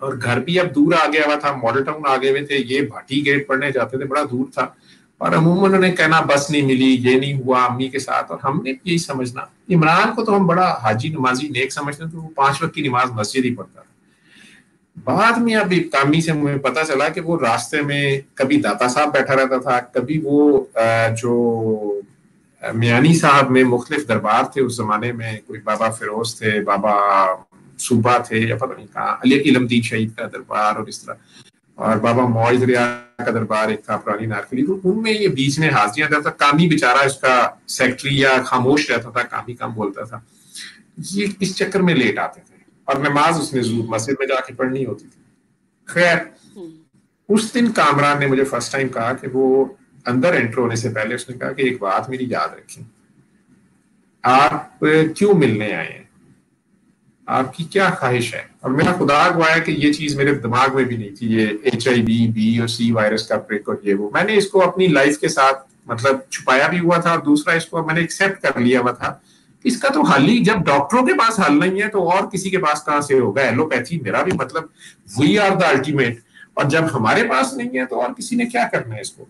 اور گھر بھی اب دور آ گیا ہوا تھا, ماڈل ٹاؤن آ گئے ہوئے تھے, یہ بھاٹی گیٹ پڑھنے جاتے تھے, بڑا دور تھا, اور عموماً انہوں نے کہنا بس نہیں ملی, یہ نہیں ہوا امی کے ساتھ, اور ہم نے یہی سمجھنا. عمران کو تو ہم بڑا حاجی نمازی نیک سمجھتے تھے, وہ 5 وقت کی نماز مسجد ہی پڑھتا تھا. بعد میں اب کامی سے مجھے پتا چلا کہ وہ راستے میں کبھی داتا صاحب بیٹھا رہتا تھا, کبھی وہ جو میانی صاحب میں مختلف دربار تھے اس زمانے میں, کوئی بابا فیروز تھے, بابا صوبہ تھے, یا پتہ نہیں کہاں, علی علمدین شہید کا دربار, اور اس طرح, اور بابا معاذ ریا کا دربار ایک تھا پرانی نارکلی, تو ان میں یہ بیچ میں حاضریاں دیتا تھا. کامی بیچارہ اس کا سیکٹری یا خاموش رہتا تھا, کامی کم بولتا تھا. یہ اس چکر میں لیٹ آتے تھے, اور نماز اس نے ضرور مسجد میں جا کے پڑھنی ہوتی تھی. خیر, اس دن کامران نے مجھے فرسٹ ٹائم کہا کہ وہ اندر انٹر ہونے سے پہلے اس نے کہا کہ ایک بات میری یاد رکھیں, آپ کیوں ملنے آئے ہیں, آپ کی کیا خواہش ہے. اور میرا خدا گواہ ہے کہ یہ چیز میرے دماغ میں بھی نہیں تھی, یہ HIV B اور C وائرس کا پریک اور یہ وہ. میں نے اس کو اپنی لائف کے ساتھ مطلب چھپایا بھی ہوا تھا, اور دوسرا اس کو میں نے ایکسیپٹ کر لیا ہوا تھا. اس کا تو حل ہی, جب ڈاکٹروں کے پاس حل نہیں ہے تو اور کسی کے پاس کہاں سے ہوگا. ایلوپیتھی میرا بھی مطلب وی آر دا الٹیمیٹ, اور جب ہمارے پاس نہیں ہے تو اور کسی نے کیا کرنا ہے اس کو.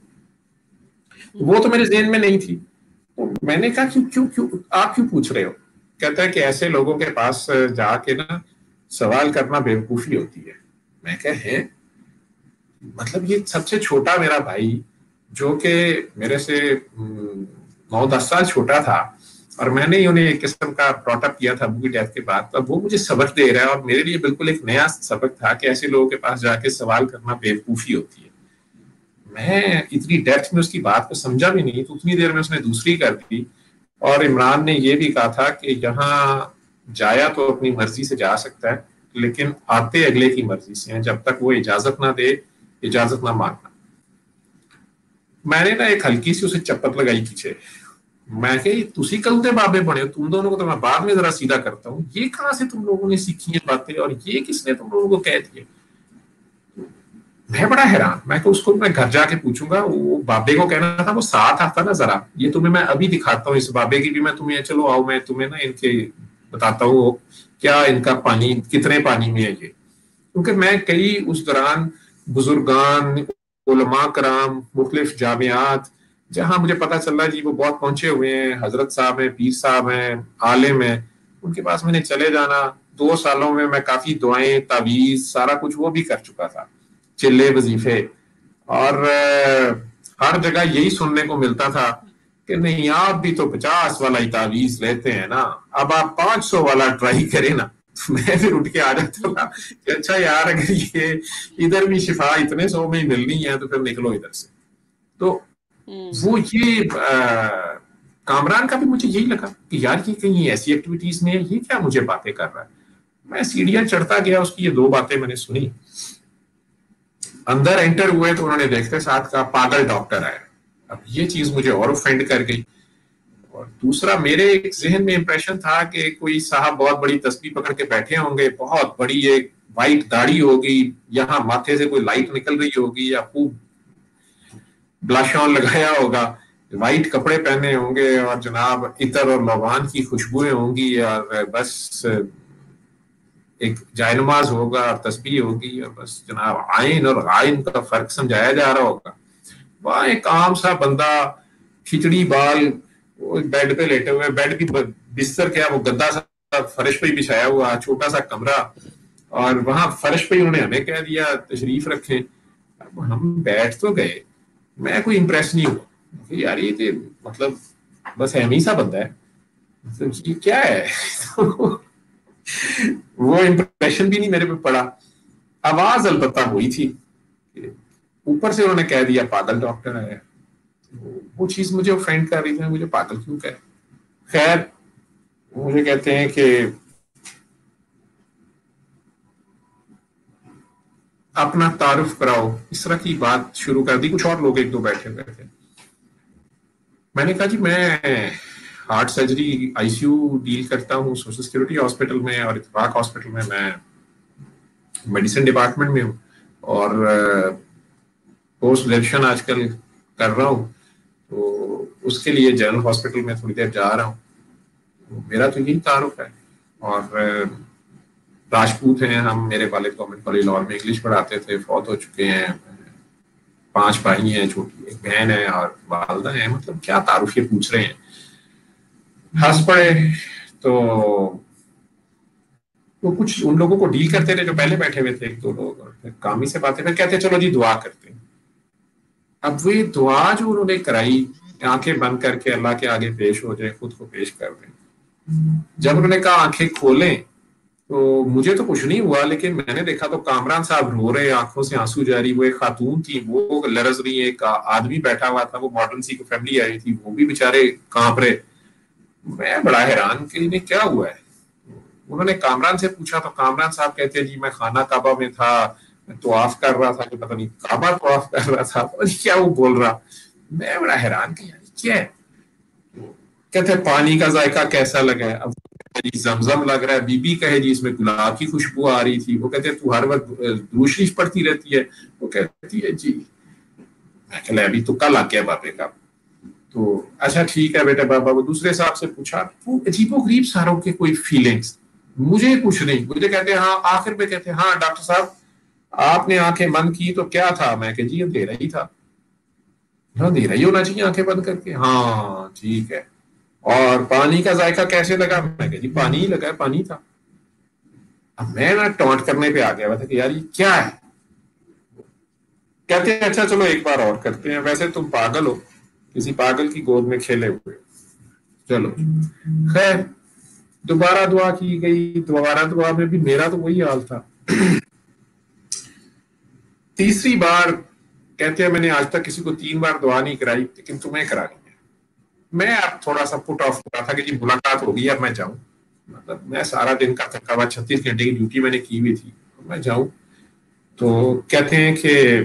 وہ تو میرے ذہن میں نہیں تھی. تو میں نے کہا کیوں آپ کیوں پوچھ رہے ہو. کہتا ہے کہ ایسے لوگوں کے پاس جا کے نا سوال کرنا بیوقوفی ہوتی ہے. میں ہے مطلب یہ سب سے چھوٹا میرا بھائی, جو کہ میرے سے 9-10 سال چھوٹا تھا, اور میں نے انہیں ایک قسم کا براٹ اپ کیا تھا ابو کی ڈیتھ کے بعد, تب وہ مجھے سبق دے رہا ہے, اور میرے لیے بالکل ایک نیا سبق تھا کہ ایسے لوگوں کے پاس جا کے سوال کرنا بیوقوفی ہوتی ہے. میں اتنی ڈیپتھ میں اس کی بات کو سمجھا بھی نہیں, تو اتنی دیر میں اس نے دوسری کر دی. اور عمران نے یہ بھی کہا تھا کہ یہاں جایا تو اپنی مرضی سے جا سکتا ہے, لیکن آتے اگلے کی مرضی سے ہیں, جب تک وہ اجازت نہ دے اجازت نہ مانگنا. میں نے نا ایک ہلکی سی اسے چپت لگائی پیچھے. میں کہ تسی کلتے بابے بنے, تم دونوں کو تو میں بعد میں ذرا سیدھا کرتا ہوں, یہ کہاں سے تم لوگوں نے سیکھی ہیں باتیں, اور یہ کس نے تم لوگوں کو کہہ دیے. میں بڑا حیران, میں کہ اس کو میں گھر جا کے پوچھوں گا. وہ بابے کو کہنا تھا وہ ساتھ آتا نا ذرا, یہ تمہیں میں ابھی دکھاتا ہوں, اس بابے کی بھی میں تمہیں, چلو آؤ میں تمہیں نا ان کے بتاتا ہوں کیا ان کا پانی کتنے پانی میں ہے یہ. کیونکہ میں کئی اس دوران بزرگان, علماء کرام, مختلف جامعات جہاں مجھے پتا چل رہا ہے جی وہ بہت پہنچے ہوئے ہیں, حضرت صاحب ہیں, پیر صاحب ہیں, عالم ہیں, ان کے پاس میں نے چلے جانا. 2 سالوں میں میں کافی دعائیں, تعویذ, سارا کچھ وہ بھی کر چکا تھا, چلے وظیفے, اور ہر جگہ یہی سننے کو ملتا تھا کہ نہیں آپ بھی تو 50 والا ہی تعویذ لیتے ہیں نا, اب آپ 500 والا ٹرائی کریں نا. میں پھر اٹھ کے آ جاتا تھا کہ اچھا یار اگر یہ ادھر بھی شفا اتنے 100 میں ہی ملنی ہے تو پھر نکلو ادھر سے. تو وہ یہ کامران کا بھی مجھے یہی لگا کہ یار یہ کہیں ایسی ایکٹیویٹیز میں ہے, یہ کیا مجھے باتیں کر رہا ہے. میں سیڑھیاں چڑھتا گیا, اس کی یہ 2 باتیں میں نے سنی. اندر انٹر ہوئے تو انہوں نے دیکھتے ساتھ کہا پاگل ڈاکٹر ہے. اب یہ چیز مجھے اور افینڈ کر گئی. اور دوسرا میرے ایک ذہن میں امپریشن تھا کہ کوئی صاحب بہت بڑی تسبیح پکڑ کے بیٹھے ہوں گے, بہت بڑی ایک وائٹ داڑھی ہوگی, یہاں ماتھے سے کوئی لائٹ نکل رہی ہوگی, یا خوب بلش آن لگایا ہوگا, وائٹ کپڑے پہنے ہوں گے, اور جناب عطر اور لوان کی خوشبوئیں ہوں گی, اور بس ایک جائے نماز ہوگا اور تسبیح ہوگی, اور بس جناب عین اور غائن کا فرق سمجھایا جا رہا ہوگا. وہاں ایک عام سا بندہ کھچڑی بال بیڈ پہ لیٹے ہوئے, بیڈ کی بستر کیا وہ گدا سا فرش پہ ہی بچھایا ہوا چھوٹا سا کمرہ, اور وہاں فرش پہ ہی انہوں نے ہمیں کہہ دیا تشریف رکھیں. اب ہم بیٹھ تو گئے, میں کوئی امپریس نہیں ہوا یار یہ مطلب بس اہمی سا بندہ ہے, مطلب یہ کیا ہے. وہ امپریشن بھی نہیں میرے پہ پڑا. آواز البتہ ہوئی تھی, اوپر سے انہوں نے کہہ دیا پاگل ڈاکٹر ہے. وہ چیز مجھے فرینڈ کر رہی تھی, مجھے پاگل کیوں کہے. خیر مجھے کہتے ہیں کہ اپنا تعارف کراؤ, اس طرح کی بات شروع کر دی. کچھ اور لوگ 1-2 بیٹھے ہوئے تھے. میں نے کہا جی میں heart surgery I C U ڈیل کرتا ہوں سوشل سیکورٹی ہاسپٹل میں, اور اتفاق ہاسپٹل میں میڈیسن ڈپارٹمنٹ میں ہوں, اور پوسٹ گریجویشن آج کل کر رہا ہوں, تو اس کے لیے جنرل ہاسپٹل میں تھوڑی دیر جا رہا ہوں. میرا تو یہی تعارف ہے. اور راجپوت ہیں ہم, میرے والد گورنمنٹ کالج لاہور میں انگلش پڑھاتے تھے, فوت ہو چکے ہیں. 5 بھائی ہیں, چھوٹی ایک بہن ہے اور والدہ ہیں. مطلب کیا تعارف یہ پوچھ رہے ہیں. ہنس پڑے. تو وہ کچھ ان لوگوں کو ڈیل کرتے رہے جو پہلے بیٹھے ہوئے تھے, 1-2 لوگ, اور پھر کامی سے باتیں, پھر کہتے چلو جی دعا کرتے ہیں. اب وہ دعا جو انہوں نے کرائی, آنکھیں بند کر کے اللہ کے آگے پیش ہو جائے, خود کو پیش کر دیں. جب انہوں نے کہا آنکھیں کھولیں تو مجھے تو کچھ نہیں ہوا, لیکن میں نے دیکھا تو کامران صاحب رو رہے, آنکھوں سے آنسو جاری. وہ ایک خاتون تھی وہ لرز رہی, ایک آدمی بیٹھا ہوا تھا, وہ ماڈرن سی کو فیملی آئی تھی, وہ بھی بےچارے کانپ رہے. میں بڑا حیران کہ انہیں کیا ہوا ہے. انہوں نے کامران سے پوچھا تو کامران صاحب کہتے ہیں جی میں خانہ کعبہ میں تھا, طواف کر رہا تھا, پتہ نہیں کعبہ طواف کر رہا تھا, کیا وہ بول رہا. میں بڑا حیران کہ کیا ہے. کہتے ہیں پانی کا ذائقہ کیسا لگا ہے. اب جی زمزم لگ رہا ہے. بی بی کہے جی اس میں گلاب کی خوشبو آ رہی تھی. وہ کہتے ہیں تو ہر وقت درود شریف پڑھتی رہتی ہے. وہ کہتی ہے جی. میں کہ ابھی تو کل آ گیا بابے کا. تو اچھا ٹھیک ہے بیٹا بابا. وہ دوسرے صاحب سے پوچھا, وہ عجیب و غریب ساروں کے کوئی فیلنگز, مجھے کچھ نہیں. مجھے کہتے ہیں ہاں, آخر میں کہتے ہیں ہاں ڈاکٹر صاحب آپ نے آنکھیں بند کی تو کیا تھا. میں کہ جی اندھیرا ہی تھا. ہاں اندھیرا ہی ہونا چاہیے آنکھیں بند کر کے. ہاں ٹھیک ہے. اور پانی کا ذائقہ کیسے لگا. میں کہ جی پانی ہی لگا, پانی تھا. اب میں نا ٹونٹ کرنے پہ آ گیا تھا کہ یار یہ کیا ہے. کہتے ہیں اچھا چلو ایک بار اور کرتے ہیں, ویسے تم پاگل ہو, کسی پاگل کی گود میں کھیلے ہوئے. چلو خیر دوبارہ دعا کی گئی. دوبارہ دعا میں بھی میرا تو وہی حال تھا. تیسری بار کہتے ہیں میں نے آج تک کسی کو 3 بار دعا نہیں کرائی, لیکن تمہیں کرانی ہے. میں اب تھوڑا سا پٹ آف ہو رہا تھا کہ جی ملاقات ہو گئی, اب میں جاؤں. مطلب میں سارا دن کا تھکا ہوا, 36 گھنٹے کی ڈیوٹی میں نے کی ہوئی تھی, میں جاؤں. تو کہتے ہیں کہ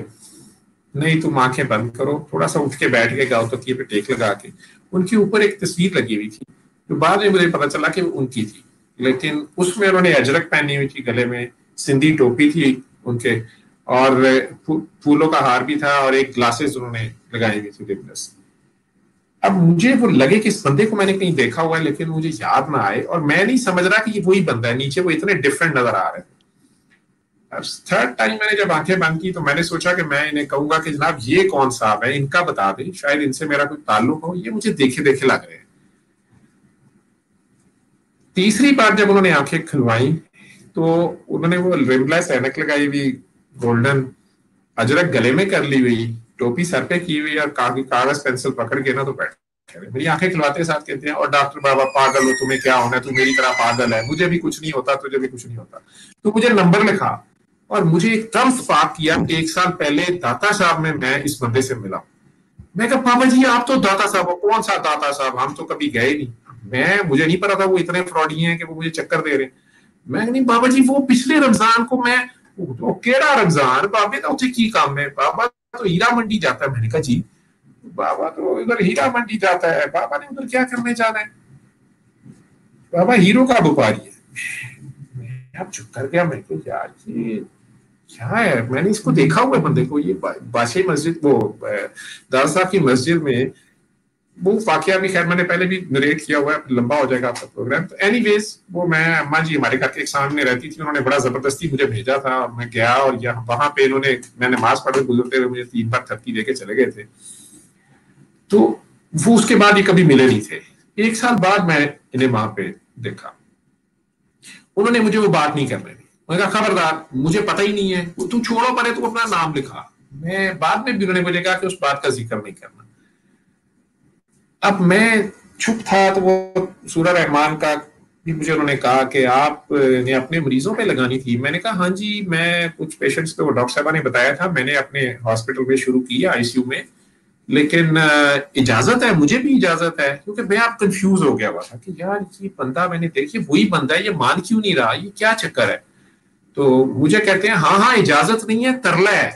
نہیں تم آنکھیں بند کرو. تھوڑا سا اٹھ کے بیٹھ کے گاؤں تکیے پہ ٹیک لگا کے. ان کے اوپر ایک تصویر لگی ہوئی تھی جو بعد میں مجھے پتا چلا کہ ان کی تھی, لیکن اس میں انہوں نے اجرک پہنی ہوئی تھی, گلے میں سندھی ٹوپی تھی ان کے, اور پھولوں کا ہار بھی تھا, اور ایک گلاسز انہوں نے لگائی ہوئی تھی ڈپنس. اب مجھے وہ لگے کہ اس بندے کو میں نے کہیں دیکھا ہوا ہے, لیکن مجھے یاد نہ آئے, اور میں نہیں سمجھ رہا کہ یہ وہی بندہ ہے. نیچے وہ اتنے ڈفرینٹ نظر آ رہے تھے. تھرڈ ٹائم میں نے جب آنکھیں بند کی تو میں نے سوچا کہ میں انہیں کہوں گا کہ جناب یہ کون صاحب ہے, ان کا بتا دیں, شاید ان سے میرا کوئی تعلق ہو, یہ مجھے دیکھے دیکھے لگ رہے ہیں. تیسری بار جب انہوں نے آنکھیں کھلوائیں تو انہوں نے وہ ریمبلیس اینک لگائی ہوئی, گولڈن, اجرک گلے میں کر لی ہوئی, ٹوپی سر پہ کی ہوئی, اور کاغذ پینسل پکڑ کے نا تو بیٹھے. میری آنکھیں کھلواتے ساتھ کہتے ہیں اور ڈاکٹر بابا پاگل ہو, تمہیں کیا ہونا ہے, تو میری طرح پاگل ہے, مجھے بھی کچھ نہیں ہوتا, تجھے بھی کچھ نہیں ہوتا. تو مجھے نمبر لکھا اور مجھے ایک طرف پاک کیا کہ 1 سال پہلے داتا صاحب میں اس بندے سے ملا. میں کہا بابا جی آپ تو داتا صاحب ہو. کون سا داتا صاحب, ہم تو کبھی گئے نہیں. مجھے نہیں پتا تھا وہ اتنے فراڈی ہیں کہ وہ مجھے چکر دے رہے. میں نہیں بابا جی وہ پچھلے رمضان کو میں, کیڑا رمضان بابے کا اتنے کی کام ہے, بابا تو ہیرا منڈی جاتا ہے. میں نے کہا جی بابا تو ادھر ہیرا منڈی جاتا ہے, بابا نے ادھر کیا کرنے جانا ہے, بابا ہیرو کا وپاری ہے. اب چپ کر گیا. میں کہ یار یہ کیا ہے, میں نے اس کو دیکھا ہوا ہے بندے کو. یہ بادشاہی مسجد, وہ دار صاحب کی مسجد میں, وہ واقعہ بھی خیر میں نے پہلے بھی نریٹ کیا ہوا ہے, لمبا ہو جائے گا آپ کا پروگرام. تو اینی ویز وہ میں اماں جی ہمارے گھر کے ایک سامنے رہتی تھی, انہوں نے بڑا زبردستی مجھے بھیجا تھا, اور میں گیا, اور وہاں پہ انہوں نے, میں نماز پڑھ کے گزرتے ہوئے مجھے 3 بار تھپکی دے کے چلے گئے تھے. تو وہ اس کے بعد یہ کبھی ملے نہیں تھے. 1 سال بعد میں انہیں وہاں پہ دیکھا. انہوں نے مجھے وہ بات نہیں کرنے دی. میں نے کہا خبردار, مجھے پتہ ہی نہیں ہے, تم چھوڑو پڑے, تو اپنا نام لکھا. میں بعد میں بھی انہوں نے مجھے کہا کہ اس بات کا ذکر نہیں کرنا. اب میں چھپ تھا, تو وہ سورہ رحمان کا بھی مجھے انہوں نے کہا کہ آپ نے اپنے مریضوں پہ لگانی تھی. میں نے کہا ہاں جی, میں کچھ پیشنٹس پہ, وہ ڈاکٹر صاحبہ نے بتایا تھا, میں نے اپنے ہاسپٹل میں شروع کی آئی سی یو میں, لیکن اجازت ہے, مجھے بھی اجازت ہے. کیونکہ میں اب کنفیوز ہو گیا ہوا تھا کہ یار یہ بندہ میں نے دیکھی, وہی بندہ ہے, یہ مان کیوں نہیں رہا, یہ کیا چکر ہے. تو مجھے کہتے ہیں ہاں ہاں اجازت نہیں ہے, ترلا ہے.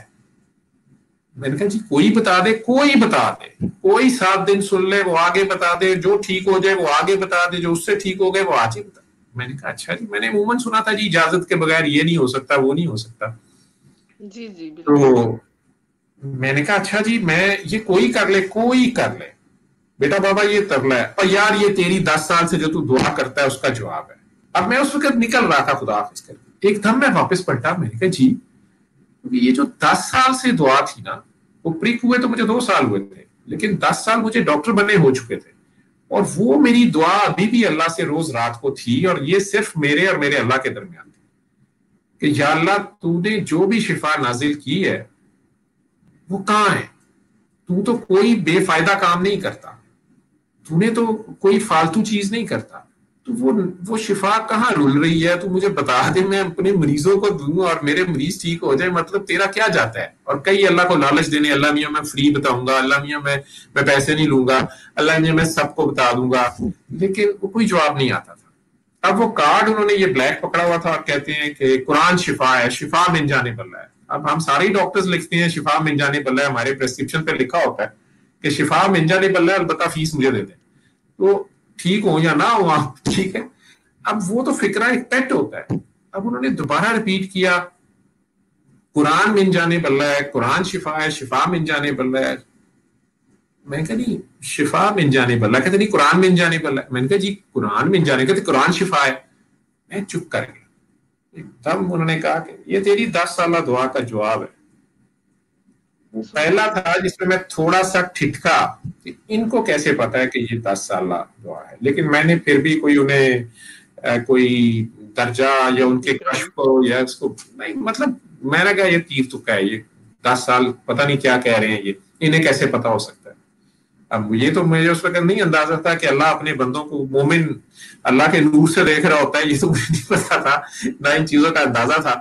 میں نے کہا جی کوئی بتا دے, کوئی بتا دے, کوئی 7 دن سن لے, وہ آگے بتا دے, جو ٹھیک ہو جائے وہ آگے بتا دے, جو اس سے ٹھیک ہو گئے وہ آج ہی بتا. میں نے کہا اچھا جی, میں نے عموماً سنا تھا جی اجازت کے بغیر یہ نہیں ہو سکتا, وہ نہیں ہو سکتا. جی جی بالکل. تو میں نے کہا اچھا جی, میں یہ کوئی کر لے, کوئی کر لے, بیٹا بابا یہ ترلا ہے, اور یار یہ تیری 10 سال سے جو تو دعا کرتا ہے اس کا جواب ہے. اب میں اس وقت نکل رہا تھا خدا حافظ کر کے. ایک دم میں واپس پلٹا, میں نے کہا جی یہ جو 10 سال سے دعا تھی نا, وہ پرک ہوئے تو مجھے 2 سال ہوئے تھے, لیکن 10 سال مجھے ڈاکٹر بنے ہو چکے تھے, اور وہ میری دعا ابھی بھی اللہ سے روز رات کو تھی, اور یہ صرف میرے اور میرے اللہ کے درمیان تھی کہ یا اللہ تو نے جو بھی شفا نازل کی ہے وہ کہاں ہے, تو تو کوئی بے فائدہ کام نہیں کرتا, تو نے تو کوئی فالتو چیز نہیں کرتا, تو وہ شفا کہاں رول رہی ہے, تو مجھے بتا دے, میں اپنے مریضوں کو دوں اور میرے مریض ٹھیک ہو جائے, مطلب تیرا کیا جاتا ہے. اور کئی اللہ کو لالچ دینے, اللہ میاں میں فری بتاؤں گا, اللہ میاں میں پیسے نہیں لوں گا, اللہ میاں میں سب کو بتا دوں گا, لیکن وہ کوئی جواب نہیں آتا تھا. اب وہ کارڈ انہوں نے یہ بلیک پکڑا ہوا تھا اور کہتے ہیں کہ قرآن شفا ہے, شفا من جانب اللہ ہے. اب ہم سارے ڈاکٹرز لکھتے ہیں شفا من جانب اللہ ہے, ہمارے پرسکرپشن پہ لکھا ہوتا ہے کہ شفا من جانب اللہ ہے, البتہ فیس مجھے دے دیں, تو ٹھیک ہو یا نہ ہو آپ, ٹھیک ہے. اب وہ تو فکرہ ایک پیٹ ہوتا ہے. اب انہوں نے دوبارہ ریپیٹ کیا قرآن من جانب اللہ ہے, قرآن شفا ہے, شفا من جانب اللہ ہے. میں کہا نہیں شفا من جانب اللہ, کہتے نہیں قرآن من جانب اللہ. میں نے کہا جی قرآن من جانب, کہتے قرآن شفا ہے. میں چپ کر گیا. ایک دم انہوں نے کہا کہ یہ تیری 10 سالہ دعا کا جواب ہے. وہ پہلا تھا جس میں میں تھوڑا سا ٹھٹکا کہ ان کو کیسے پتا ہے کہ یہ 10 سالہ دعا ہے, لیکن میں نے پھر بھی کوئی انہیں کوئی درجہ یا ان کے کشف کو یا اس کو نہیں, مطلب میں نے کہا یہ تیر تکا ہے, یہ 10 سال پتہ نہیں کیا کہہ رہے ہیں, یہ انہیں کیسے پتا ہو سکتا ہے. اب یہ تو مجھے اس وقت نہیں اندازہ تھا کہ اللہ اپنے بندوں کو مومن اللہ کے نور سے دیکھ رہا ہوتا ہے, یہ تو مجھے نہیں پتا تھا, نہ ان چیزوں کا اندازہ تھا.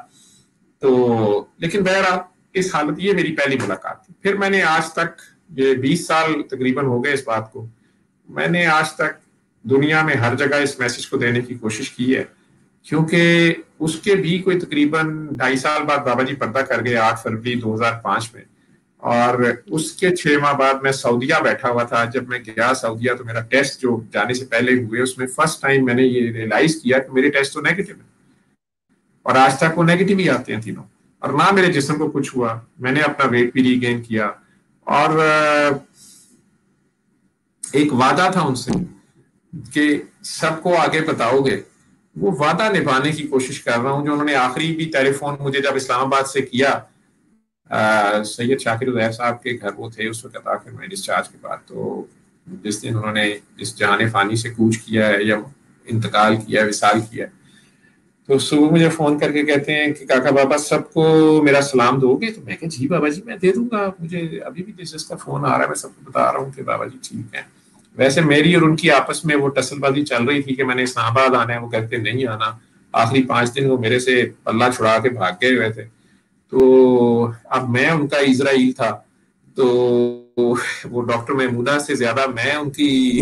تو لیکن بہرحال اس حالت, یہ میری پہلی ملاقات تھی. پھر میں نے آج تک, یہ 20 سال تقریباً ہو گئے اس بات کو, میں نے آج تک دنیا میں ہر جگہ اس میسج کو دینے کی کوشش کی ہے, کیونکہ اس کے بھی کوئی تقریباً 2.5 سال بعد بابا جی پردہ کر گئے 8 فروری 2005 میں, اور اس کے 6 ماہ بعد میں سعودیہ بیٹھا ہوا تھا. جب میں گیا سعودیہ تو میرا ٹیسٹ جو جانے سے پہلے ہوئے, اس میں فرسٹ ٹائم میں نے یہ ریئلائز کیا کہ میرے ٹیسٹ تو نیگیٹو ہیں, اور آج تک وہ نیگیٹو ہی آتے ہیں تینوں, اور نہ میرے جسم کو کچھ ہوا. میں نے اپنا ویٹ بھی ری گین کیا, اور ایک وعدہ تھا ان سے کہ سب کو آگے بتاؤ گے, وہ وعدہ نبھانے کی کوشش کر رہا ہوں. جو انہوں نے آخری بھی ٹیلی فون مجھے جب اسلام آباد سے کیا, سید شاکر الزیر صاحب کے گھر وہ تھے اس وقت آ کے میں ڈسچارج کے بعد, تو جس دن انہوں نے اس جہان فانی سے کوچ کیا ہے یا انتقال کیا ہے, وصال کیا ہے, تو صبح مجھے فون کر کے کہتے ہیں کہ کاکا بابا سب کو میرا سلام دو گے؟ تو میں کہا جی بابا جی میں دے دوں گا, مجھے ابھی بھی جس کا فون آ رہا ہے میں سب کو بتا رہا ہوں کہ بابا جی ٹھیک ہے. ویسے میری اور ان کی آپس میں وہ ٹسل بازی چل رہی تھی کہ میں نے اسلام آباد آنا ہے, وہ کہتے نہیں آنا. آخری 5 دن وہ میرے سے پلہ چھڑا کے بھاگ گئے ہوئے تھے. تو اب میں ان کا اسرائیل تھا, تو وہ ڈاکٹر محمودہ سے زیادہ میں ان کی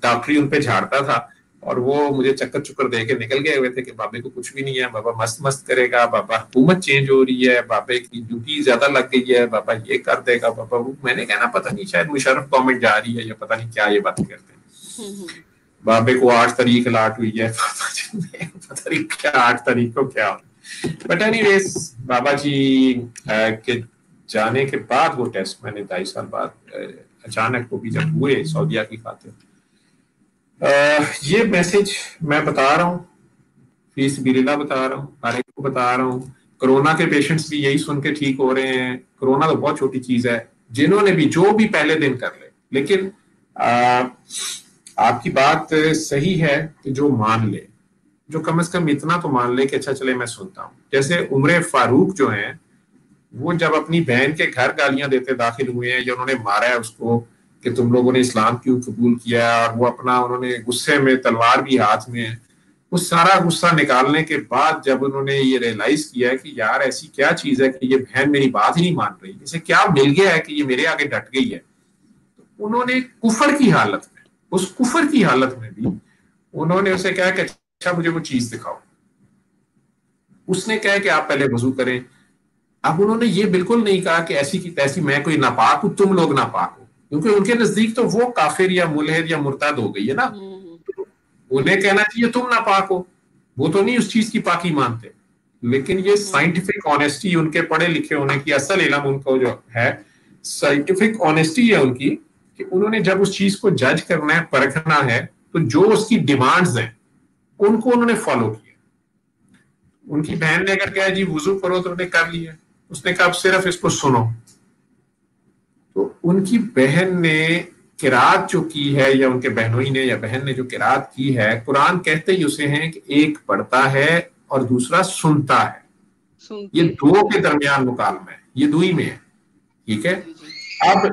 ڈاکٹری ان پہ جھاڑتا تھا, اور وہ مجھے چکر چکر دے کے نکل گئے ہوئے تھے کہ بابے کو کچھ بھی نہیں ہے, بابا مست مست کرے گا, بابا حکومت چینج ہو رہی ہے, بابے کی ڈیوٹی زیادہ لگ گئی ہے, بابا یہ کر دے گا, بابا وہ. میں نے کہنا پتہ نہیں شاید مشرف گورنمنٹ جا رہی ہے یا پتہ نہیں کیا یہ باتیں کرتے ہیں. بابے کو 8 تاریخ الاٹ ہوئی ہے, پتہ نہیں کیا 8 تاریخ کو کیا. بٹ اینی ویز بابا جی کے جانے کے بعد وہ ٹیسٹ میں نے 2.5 سال بعد اچانک وہ بھی جب ہوئے سعودیہ کی خاطر, یہ میسج میں بتا رہا ہوں, فی سبیل اللہ بتا رہا ہوں, ہر ایک کو بتا رہا ہوں. کرونا کے پیشنٹس بھی یہی سن کے ٹھیک ہو رہے ہیں. کرونا تو بہت چھوٹی چیز ہے, جنہوں نے بھی جو بھی پہلے دن کر لے, لیکن آپ کی بات صحیح ہے کہ جو مان لے, جو کم از کم اتنا تو مان لے کہ اچھا چلے میں سنتا ہوں. جیسے عمر فاروق جو ہیں, وہ جب اپنی بہن کے گھر گالیاں دیتے داخل ہوئے ہیں, یا انہوں نے مارا ہے اس کو کہ تم لوگوں نے اسلام کیوں قبول کیا, اور وہ اپنا انہوں نے غصے میں تلوار بھی ہاتھ میں ہے, وہ سارا غصہ نکالنے کے بعد جب انہوں نے یہ ریئلائز کیا ہے کہ یار ایسی کیا چیز ہے کہ یہ بہن میری بات ہی نہیں مان رہی, اسے کیا مل گیا ہے کہ یہ میرے آگے ڈٹ گئی ہے, تو انہوں نے کفر کی حالت میں, اس کفر کی حالت میں بھی انہوں نے اسے کہا کہ اچھا مجھے وہ چیز دکھاؤ. اس نے کہا کہ آپ پہلے وضو کریں. اب انہوں نے یہ بالکل نہیں کہا کہ ایسی کی تیسی میں کوئی ناپاک ہوں, تم لوگ ناپاک ہو, کیونکہ ان کے نزدیک تو وہ کافر یا ملحد یا مرتد ہو گئی ہے نا. انہیں کہنا چاہیے تم ناپاک ہو, وہ تو نہیں اس چیز کی پاکی مانتے. لیکن یہ سائنٹیفک آنیسٹی ان کے پڑھے لکھے ہونے کی, اصل علم ان کو جو ہے سائنٹیفک آنیسٹی ہے ان کی, کہ انہوں نے جب اس چیز کو جج کرنا ہے, پرکھنا ہے, تو جو اس کی ڈیمانڈز ہیں ان کو انہوں نے فالو کیا. ان کی بہن نے اگر کہا جی وضو کرو تو انہوں نے کر لیا, اس نے کہا اب صرف اس کو سنو. تو ان کی بہن نے قرات جو کی ہے, یا ان کے بہنوئی نے یا بہن نے جو قرات کی ہے, قرآن کہتے ہی اسے ہیں کہ ایک پڑھتا ہے اور دوسرا سنتا ہے. یہ دو کے درمیان مکالمہ ہے, یہ دوئی میں ہے, ٹھیک ہے. اب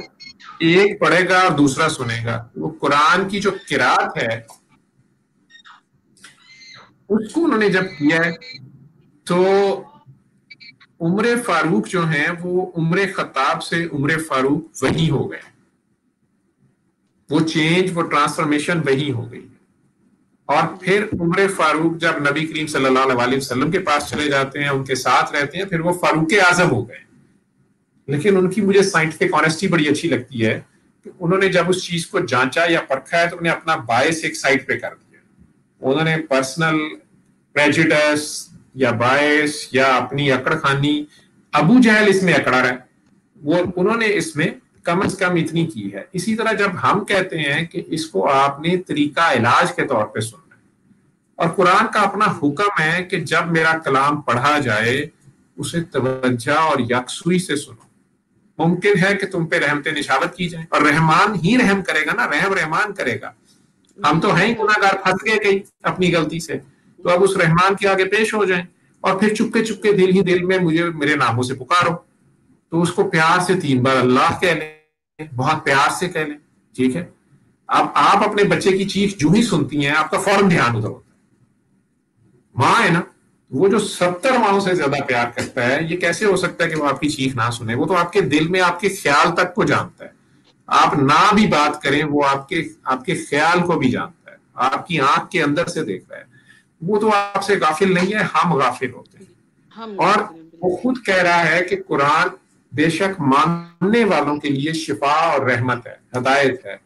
ایک پڑھے گا اور دوسرا سنے گا. وہ قرآن کی جو قرات ہے اس کو انہوں نے جب کیا ہے تو عمر فاروق جو ہیں وہ عمر خطاب سے عمر فاروق وہی ہو گئے, وہ چینج, وہ ٹرانسفارمیشن وہی ہو گئی. اور پھر عمر فاروق جب نبی کریم صلی اللہ علیہ وسلم کے پاس چلے جاتے ہیں, ان کے ساتھ رہتے ہیں, پھر وہ فاروق اعظم ہو گئے. لیکن ان کی مجھے سائنٹیفک آنیسٹی بڑی اچھی لگتی ہے کہ انہوں نے جب اس چیز کو جانچا یا پرکھا ہے تو انہیں اپنا باعث ایک سائڈ پہ کر دیا. انہوں نے پرسنل پریجوڈس یا باعث یا اپنی اکڑ خانی, ابو جہل اس میں اکڑا رہا, وہ انہوں نے اس میں کم از کم اتنی کی ہے. اسی طرح جب ہم کہتے ہیں کہ اس کو آپ نے طریقہ علاج کے طور پہ سننا ہے, اور قرآن کا اپنا حکم ہے کہ جب میرا کلام پڑھا جائے اسے توجہ اور یکسوئی سے سنو. ممکن ہے کہ تم پہ رحمت نشاوت کی جائیں, اور رحمان ہی رحم کرے گا نا, رحم رحمان کرے گا. ہم تو ہیں گناہگار, پھنس گئے کہیں اپنی غلطی سے, تو اب اس رحمان کے آگے پیش ہو جائیں اور پھر چپکے چپکے دل ہی دل میں مجھے میرے ناموں سے پکارو. تو اس کو پیار سے 3 بار اللہ کہہ لیں, بہت پیار سے کہہ لیں, ٹھیک ہے. اب آپ اپنے بچے کی چیخ جو ہی سنتی ہیں آپ کا فوراً دھیان ادھر ہوتا ہے. ماں ہے نا, وہ جو 70 ماؤں سے زیادہ پیار کرتا ہے, یہ کیسے ہو سکتا ہے کہ وہ آپ کی چیخ نہ سنے؟ وہ تو آپ کے دل میں آپ کے خیال تک کو جانتا ہے. آپ نہ بھی بات کریں وہ آپ کے خیال کو بھی جانتا ہے, آپ کی آنکھ کے اندر سے دیکھ رہا ہے. وہ تو آپ سے غافل نہیں ہے, ہم غافل ہوتے ہیں. اور وہ خود کہہ رہا ہے کہ قرآن بے شک ماننے والوں کے لیے شفا اور رحمت ہے, ہدایت ہے,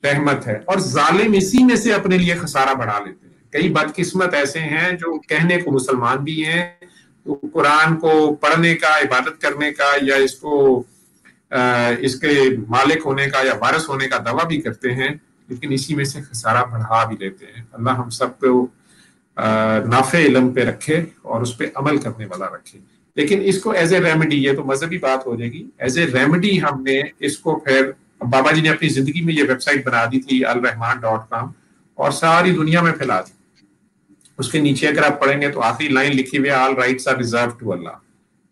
رحمت ہے, اور ظالم اسی میں سے اپنے لیے خسارہ بڑھا لیتے ہیں. کئی بدقسمت ایسے ہیں جو کہنے کو مسلمان بھی ہیں, تو قرآن کو پڑھنے کا, عبادت کرنے کا, یا اس کے مالک ہونے کا یا وارث ہونے کا دعویٰ بھی کرتے ہیں, لیکن اسی میں سے خسارہ بڑھا بھی لیتے ہیں. اللہ ہم سب کو نافع علم پہ رکھے اور اس پہ عمل کرنے والا رکھے. لیکن اس کو ایز اے ریمیڈی, یہ تو مذہبی بات ہو جائے گی, ایز اے ریمیڈی ہم نے اس کو پھر, بابا جی نے اپنی زندگی میں یہ ویب سائٹ بنا دی تھی alrahman.com, اور ساری دنیا میں پھیلا دی. اس کے نیچے اگر آپ پڑھیں گے تو آخری لائن لکھی ہوئی ہے all rights are reserved to Allah,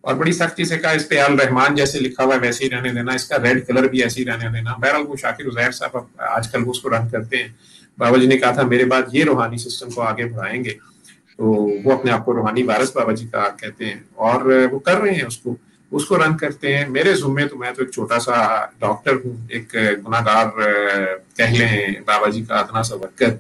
اور بڑی سختی سے کہا اس پہ الرحمان جیسے لکھا ہوا ہے ویسے ہی رہنے دینا, اس کا ریڈ کلر بھی ایسے ہی رہنے دینا. بہرحال وہ شاکر عزیر صاحب آج کل وہ اس کو رن کرتے ہیں. بابا جی نے کہا تھا میرے بعد یہ روحانی سسٹم کو آگے بڑھائیں گے, تو وہ اپنے آپ کو روحانی وارث بابا جی کا کہتے ہیں, اور وہ کر رہے ہیں, اس کو رن کرتے ہیں. میرے ذمے تو میں تو ایک چھوٹا سا ڈاکٹر ہوں, ایک گناہگار کہہ لیں بابا جی کا ادنا سا ورکر.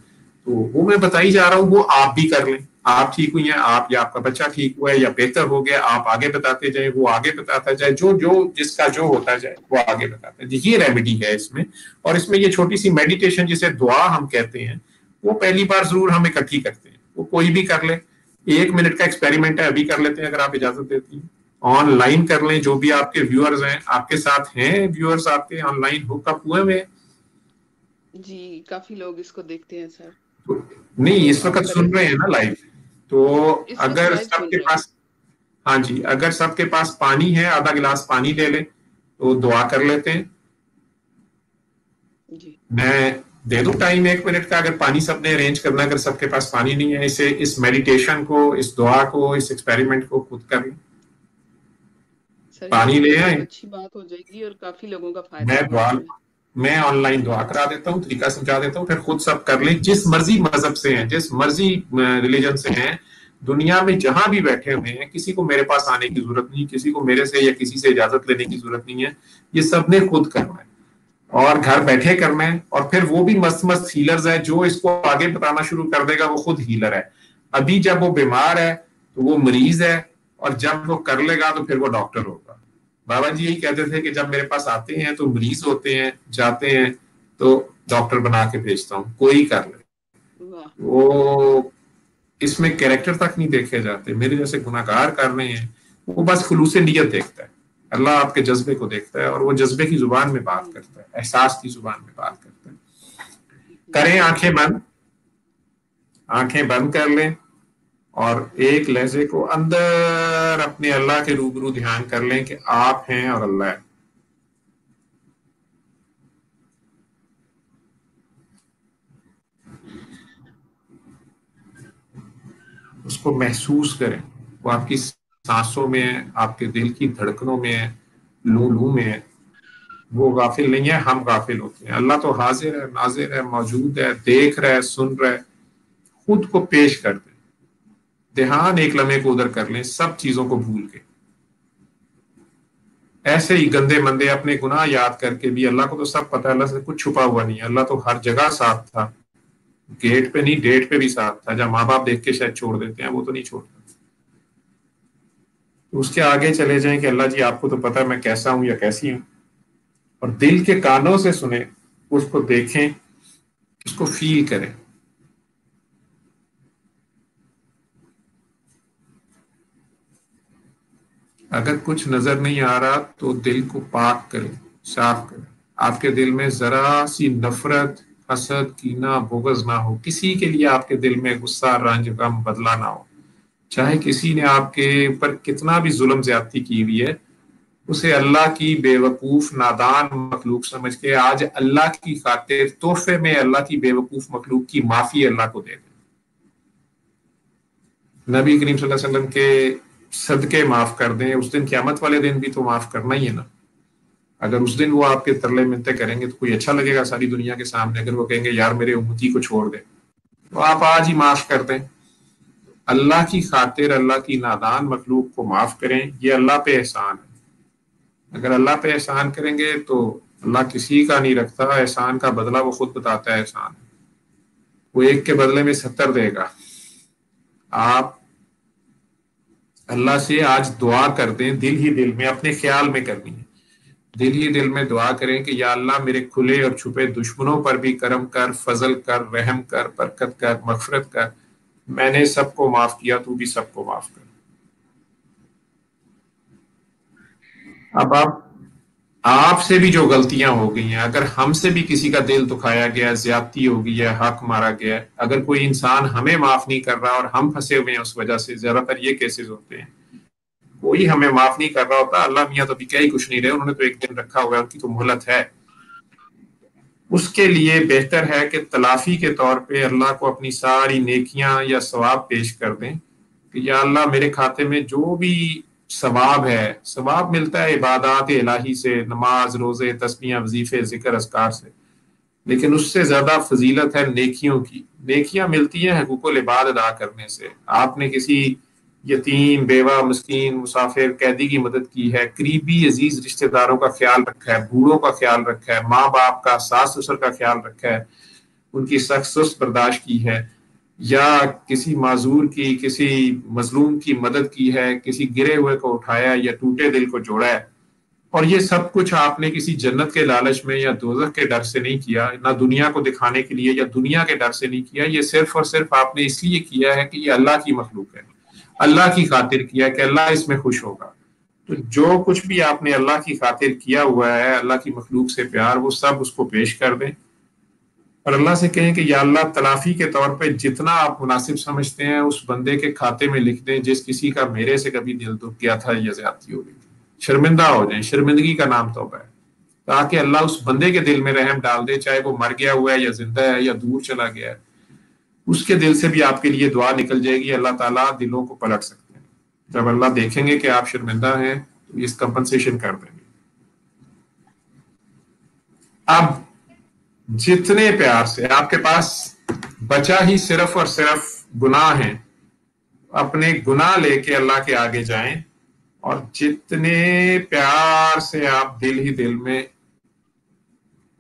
تو وہ میں بتائی جا رہا ہوں, وہ آپ بھی کر لیں. آپ ٹھیک ہوئی ہیں, آپ یا آپ کا بچہ ٹھیک ہوا ہے یا بہتر ہو گیا, آپ آگے بتاتے جائیں, وہ آگے بتاتا جائے, جو جس کا جو ہوتا جائے وہ آگے بتاتا ہے. یہ ریمیڈی ہے اس میں. اور اس میں یہ چھوٹی سی میڈیٹیشن جسے دعا ہم کہتے ہیں, وہ پہلی بار ضرور ہم اکٹھی کرتے ہیں. وہ کوئی بھی کر لے, 1 منٹ کا ایکسپیریمنٹ ہے, ابھی کر لیتے ہیں اگر آپ اجازت دیتی ہیں. آن لائن کر لیں, جو بھی آپ کے ویورز ہیں, آپ کے ساتھ ہیں ویورز, آپ کے آن لائن ہک اپ ہوئے ہوئے. جی کافی لوگ اس کو دیکھتے ہیں سر. نہیں اس وقت سن رہے ہیں نا لائیو, تو اگر سب کے پاس, ہاں جی, اگر سب کے پاس پانی ہے, آدھا گلاس پانی لے لیں تو دعا کر لیتے ہیں. میں دے دوں ٹائم 1 منٹ کا, اگر پانی سب نے ارینج کرنا, اگر سب کے پاس پانی نہیں ہے, اس میڈیٹیشن کو, اس دعا کو, اس ایکسپیریمنٹ کو خود کر لیں. پانی لے آئیں, اچھی بات ہو جائے گی اور کافی لوگوں کا فائدہ. میں آن لائن دعا کرا دیتا ہوں, طریقہ سمجھا دیتا ہوں, پھر خود سب کر لیں. جس مرضی مذہب سے ہیں, جس مرضی ریلیجن سے ہیں, دنیا میں جہاں بھی بیٹھے ہوئے ہیں, کسی کو میرے پاس آنے کی ضرورت نہیں, کسی کو میرے سے یا کسی سے اجازت لینے کی ضرورت نہیں ہے. یہ سب نے خود کرنا ہے اور گھر بیٹھے کرنا ہے. اور پھر وہ بھی مست ہیلرز ہے, جو اس کو آگے بتانا شروع کر دے گا وہ خود ہیلر ہے. ابھی جب وہ بیمار ہے تو وہ مریض ہے, اور جب وہ کر لے گا تو پھر وہ ڈاکٹر ہوگا. بابا جی یہی کہتے تھے کہ جب میرے پاس آتے ہیں تو مریض ہوتے ہیں, جاتے ہیں تو ڈاکٹر بنا کے بھیجتا ہوں, کوئی کر لے. وہ اس میں کیریکٹر تک نہیں دیکھے جاتے. میرے جیسے گناہگار کر رہے ہیں, وہ بس خلوص نیت دیکھتا ہے. اللہ آپ کے جذبے کو دیکھتا ہے, اور وہ جذبے کی زبان میں بات کرتا ہے, احساس کی زبان میں بات کرتا ہے. کریں آنکھیں بند, آنکھیں بند کر لیں اور ایک لہجے کو اندر اپنے اللہ کے روبرو دھیان کر لیں کہ آپ ہیں اور اللہ ہے. اس کو محسوس کریں، وہ آپ کی سانسوں میں ہے، آپ کے دل کی دھڑکنوں میں ہے، لو لو میں ہے. وہ غافل نہیں ہے، ہم غافل ہوتے ہیں. اللہ تو حاضر ہے، ناظر ہے، موجود ہے، دیکھ رہا ہے، سن رہا ہے. خود کو پیش کر دیں، دھیان ایک لمحے کو ادھر کر لیں، سب چیزوں کو بھول کے. ایسے ہی گندے مندے اپنے گناہ یاد کر کے بھی اللہ کو تو سب پتہ ہے، اللہ سے کچھ چھپا ہوا نہیں ہے. اللہ تو ہر جگہ ساتھ تھا، گیٹ پہ نہیں ڈیٹ پہ بھی ساتھ تھا. جب ماں باپ دیکھ کے شاید چھوڑ دیتے ہیں، وہ تو نہیں چھوڑتا. اس کے آگے چلے جائیں کہ اللہ جی آپ کو تو پتہ ہے میں کیسا ہوں یا کیسی ہوں، اور دل کے کانوں سے سنیں، اس کو دیکھیں، اس کو فیل کریں. اگر کچھ نظر نہیں آ رہا تو دل کو پاک کریں، صاف کریں. آپ کے دل میں ذرا سی نفرت، حسد، کینہ، بغض نہ ہو. کسی کے لیے آپ کے دل میں غصہ، رنج، غم، بدلہ نہ ہو. چاہے کسی نے آپ کے اوپر کتنا بھی ظلم زیادتی کی ہوئی ہے، اسے اللہ کی بے وقوف نادان مخلوق سمجھ کے آج اللہ کی خاطر تحفے میں اللہ کی بے وقوف مخلوق کی معافی اللہ کو دے دیں. نبی کریم صلی اللہ علیہ وسلم کے صدقے معاف کر دیں. اس دن قیامت والے دن بھی تو معاف کرنا ہی ہے نا. اگر اس دن وہ آپ کے ترلے منتیں کریں گے تو کوئی اچھا لگے گا ساری دنیا کے سامنے؟ اگر وہ کہیں گے یار میرے امتی کو چھوڑ دیں، تو آپ آج ہی معاف کر دیں. اللہ کی خاطر اللہ کی نادان مخلوق کو معاف کریں، یہ اللہ پہ احسان ہے. اگر اللہ پہ احسان کریں گے تو اللہ کسی کا نہیں رکھتا، احسان کا بدلہ وہ خود بتاتا ہے. احسان وہ ایک کے بدلے میں 70 دے گا. آپ اللہ سے آج دعا کر دیں، دل ہی دل میں، اپنے خیال میں کرنی ہے. دل ہی دل میں دعا کریں کہ یا اللہ میرے کھلے اور چھپے دشمنوں پر بھی کرم کر، فضل کر، رحم کر، برکت کر، مغفرت کر. میں نے سب کو معاف کیا، تو بھی سب کو معاف کر. اب آپ سے بھی جو غلطیاں ہو گئی ہیں، اگر ہم سے بھی کسی کا دل دکھایا گیا، زیادتی ہو گئی ہے، حق مارا گیا ہے، اگر کوئی انسان ہمیں معاف نہیں کر رہا اور ہم پھنسے ہوئے ہیں اس وجہ سے، زیادہ تر یہ کیسز ہوتے ہیں، کوئی ہمیں معاف نہیں کر رہا ہوتا، اللہ میاں تو بھی کیا ہی کچھ نہیں رہے، انہوں نے تو ایک دن رکھا ہوا ہے، ان کی تو مہلت ہے. اس کے لیے بہتر ہے کہ تلافی کے طور پہ اللہ کو اپنی ساری نیکیاں یا ثواب پیش کر دیں کہ یا اللہ میرے کھاتے میں جو بھی ثواب ہے، ثواب ملتا ہے عبادات الہی سے، نماز، روزے، تسبیحیں، وظیفے، ذکر، اذکار سے، لیکن اس سے زیادہ فضیلت ہے نیکیوں کی. نیکیاں ملتی ہیں حقوق العباد ادا کرنے سے. آپ نے کسی یتیم، بیوہ، مسکین، مسافر، قیدی کی مدد کی ہے، قریبی عزیز رشتہ داروں کا خیال رکھا ہے، بوڑھوں کا خیال رکھا ہے، ماں باپ کا، ساس سسر کا خیال رکھا ہے، ان کی سخت سست برداشت کی ہے، یا کسی معذور کی، کسی مظلوم کی مدد کی ہے، کسی گرے ہوئے کو اٹھایا یا ٹوٹے دل کو جوڑا ہے. اور یہ سب کچھ آپ نے کسی جنت کے لالچ میں یا دوزخ کے ڈر سے نہیں کیا، نہ دنیا کو دکھانے کے لیے یا دنیا کے ڈر سے نہیں کیا. یہ صرف اور صرف آپ نے اس لیے کیا ہے کہ یہ اللہ کی مخلوق ہے، اللہ کی خاطر کیا کہ اللہ اس میں خوش ہوگا. تو جو کچھ بھی آپ نے اللہ کی خاطر کیا ہوا ہے، اللہ کی مخلوق سے پیار، وہ سب اس کو پیش کر دیں اور اللہ سے کہیں کہ یا اللہ تلافی کے طور پہ جتنا آپ مناسب سمجھتے ہیں اس بندے کے کھاتے میں لکھ دیں جس کسی کا میرے سے کبھی دل دکھ گیا تھا یا زیادتی ہو گئی تھی. شرمندہ ہو جائیں، شرمندگی کا نام توبہ ہے، تاکہ اللہ اس بندے کے دل میں رحم ڈال دے، چاہے وہ مر گیا ہوا ہے یا زندہ ہے یا دور چلا گیا ہے. اس کے دل سے بھی آپ کے لیے دعا نکل جائے گی. اللہ تعالیٰ دلوں کو پلٹ سکتے ہیں. جب اللہ دیکھیں گے کہ آپ شرمندہ ہیں تو اس کمپنسیشن کر دیں گے. اب جتنے پیار سے آپ کے پاس بچا ہی صرف اور صرف گناہ ہیں، اپنے گناہ لے کے اللہ کے آگے جائیں اور جتنے پیار سے آپ دل ہی دل میں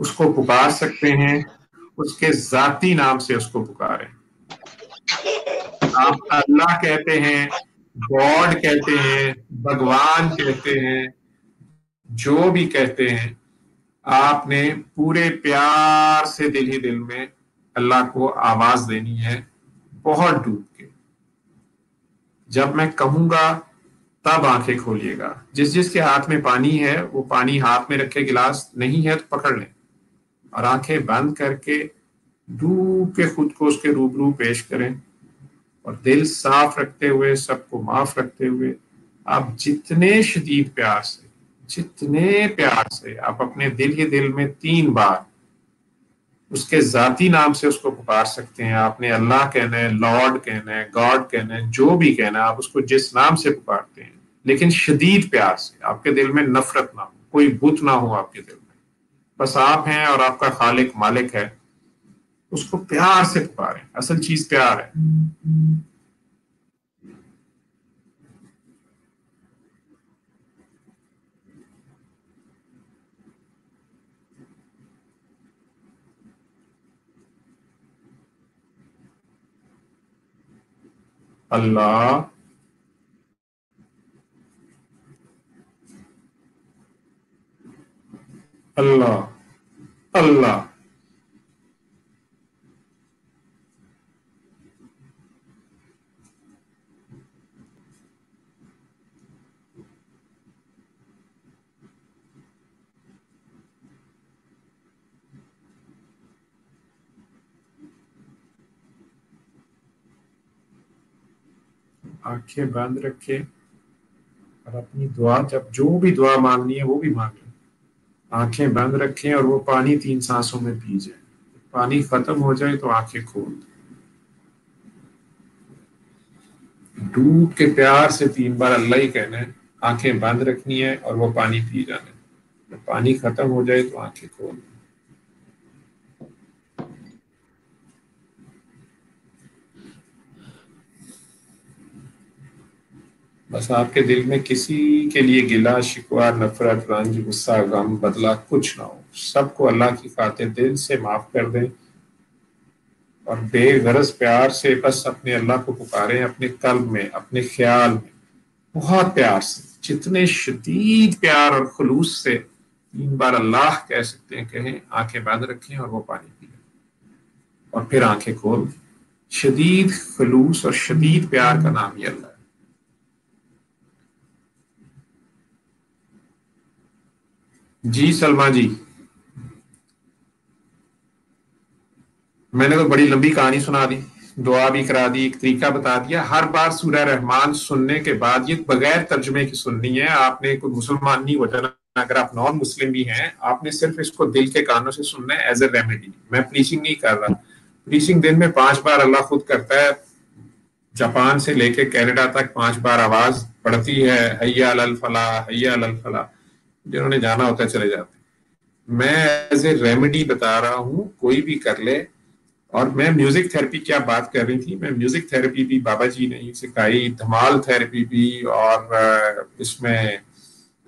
اس کو پکار سکتے ہیں، اس کے ذاتی نام سے اس کو پکاریں. آپ اللہ کہتے ہیں، گاڈ کہتے ہیں، بھگوان کہتے ہیں، جو بھی کہتے ہیں، آپ نے پورے پیار سے دل ہی دل میں اللہ کو آواز دینی ہے، بہت ڈوب کے. جب میں کہوں گا تب آنکھیں کھولیے گا. جس جس کے ہاتھ میں پانی ہے وہ پانی ہاتھ میں رکھے، گلاس نہیں ہے تو پکڑ لیں اور آنکھیں بند کر کے ڈوب کے خود کو اس کے روبرو پیش کریں اور دل صاف رکھتے ہوئے، سب کو معاف رکھتے ہوئے، آپ جتنے شدید پیار سے آپ اپنے دل میں 3 بار اس کے ذاتی نام سے اس کو پکار سکتے ہیں. آپ نے اللہ کہنا ہے، لارڈ کہنا ہے، گاڈ کہنا ہے، جو بھی کہنا ہے آپ اس کو جس نام سے پکارتے ہیں، لیکن شدید پیار سے. آپ کے دل میں نفرت نہ ہو، کوئی بت نہ ہو آپ کے دل میں. بس آپ ہیں اور آپ کا خالق مالک ہے. اس کو پیار سے پکاریں. اصل چیز پیار ہے. اللہ، اللہ، اللہ. آنکھیں بند رکھے اور اپنی دعا، جب جو بھی دعا مانگنی ہے وہ بھی مانگ لیں. آنکھیں بند رکھیں اور وہ پانی 3 سانسوں میں پی جائیں. پانی ختم ہو جائے تو آنکھیں کھول دیں. ڈوب کے پیار سے 3 بار اللہ ہی کہنا ہے. آنکھیں بند رکھنی ہے اور وہ پانی پی جانا ہے. جب پانی ختم ہو جائے تو آنکھیں کھول دیں. بس آپ کے دل میں کسی کے لیے گلا شکوہ، نفرت، رنج، غصہ، غم، بدلہ کچھ نہ ہو. سب کو اللہ کی خاطر دل سے معاف کر دیں اور بے غرض پیار سے بس اپنے اللہ کو پکاریں. اپنے قلب میں، اپنے خیال میں بہت پیار سے، جتنے شدید پیار اور خلوص سے 3 بار اللہ کہہ سکتے ہیں کہیں. آنکھیں بند رکھیں اور وہ پانی پی لیں اور پھر آنکھیں کھول دیں. شدید خلوص اور شدید پیار کا نام ہی اللہ ہے. جی سلما جی، میں نے تو بڑی لمبی کہانی سنا دی، دعا بھی کرا دی، ایک طریقہ بتا دیا. ہر بار سورہ رحمان سننے کے بعد یہ بغیر ترجمے کی سننی ہے. آپ نے کوئی مسلمان نہیں ہو جانا، اگر آپ نان مسلم بھی ہیں، آپ نے صرف اس کو دل کے کانوں سے سننا ہے ایز اے ریمیڈی. میں پریچنگ نہیں کر رہا. پریچنگ دن میں 5 بار اللہ خود کرتا ہے. جاپان سے لے کے کینیڈا تک 5 بار آواز پڑتی ہے، حیا علی الفلاح، حیا علی الفلاح. جنہوں نے جانا ہوتا ہے چلے جاتے ہیں. میں ایز اے ریمیڈی بتا رہا ہوں، کوئی بھی کر لے. اور میں میوزک تھراپی کی آپ بات کر رہی تھی، میں میوزک تھراپی بھی بابا جی نے سکھائی، دھمال تھراپی بھی، اور اس میں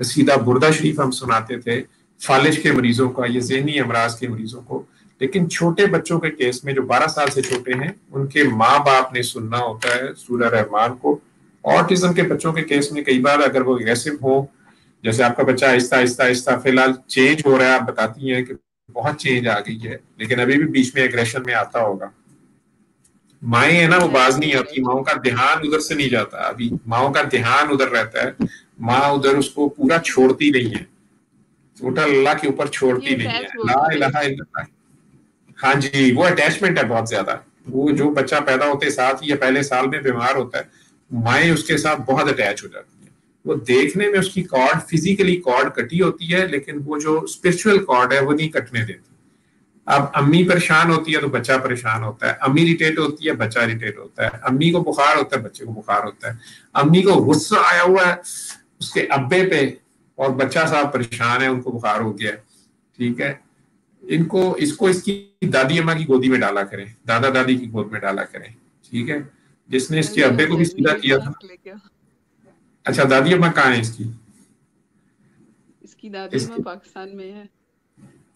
سیدھا بردہ شریف ہم سناتے تھے فالج کے مریضوں کا، یہ ذہنی امراض کے مریضوں کو. لیکن چھوٹے بچوں کے کیس میں جو 12 سال سے چھوٹے ہیں، ان کے ماں باپ نے سننا ہوتا ہے سورہ رحمان کو. آٹزم کے بچوں کے کیس میں کئی بار اگر وہ اگریسو ہو، جیسے آپ کا بچہ آہستہ آہستہ آہستہ فی الحال چینج ہو رہا ہے، آپ بتاتی ہیں کہ بہت چینج آ گئی ہے، لیکن ابھی بھی بیچ میں ایگریشن میں آتا ہوگا. مائیں ہیں نا، وہ باز نہیں آتی، ماؤں کا دھیان ادھر سے نہیں جاتا. ابھی ماؤں کا دھیان ادھر رہتا ہے، ماں ادھر اس کو پورا چھوڑتی نہیں ہے، ٹوٹل اللہ کے اوپر چھوڑتی نہیں ہے. لا الہ الا اللہ. ہاں جی، وہ اٹیچمنٹ ہے بہت زیادہ. وہ جو بچہ پیدا ہوتے ساتھ یا پہلے سال میں بیمار ہوتا ہے، مائیں اس کے ساتھ بہت اٹیچ ہو جاتی ہیں. وہ دیکھنے میں اس کی کارڈ، فزیکلی کارڈ کٹی ہوتی ہے، لیکن وہ جو اسپرچل کارڈ ہے وہ نہیں کٹنے دیتی. اب امی پریشان ہوتی ہے تو بچہ پریشان ہوتا ہے، امی اریٹیٹ ہوتی ہے، بچہ اریٹیٹ ہوتا ہے، امی کو بخار ہوتا ہے، بچے کو بخار ہوتا ہے، امی کو غصہ آیا ہوا ہے اس کے ابے پہ اور بچہ صاحب پریشان ہے، ان کو بخار ہو گیا ہے. ٹھیک ہے، اس کو اس کی دادی اماں کی گودی میں ڈالا کریں، دادا دادی کی گود میں ڈالا کریں. ٹھیک ہے، جس نے اس کے ابے کو بھی سیدھا کیا تھا. اچھا، دادی اماں کہاں ہیں اس کی؟ اس کی دادی اماں پاکستان میں ہے.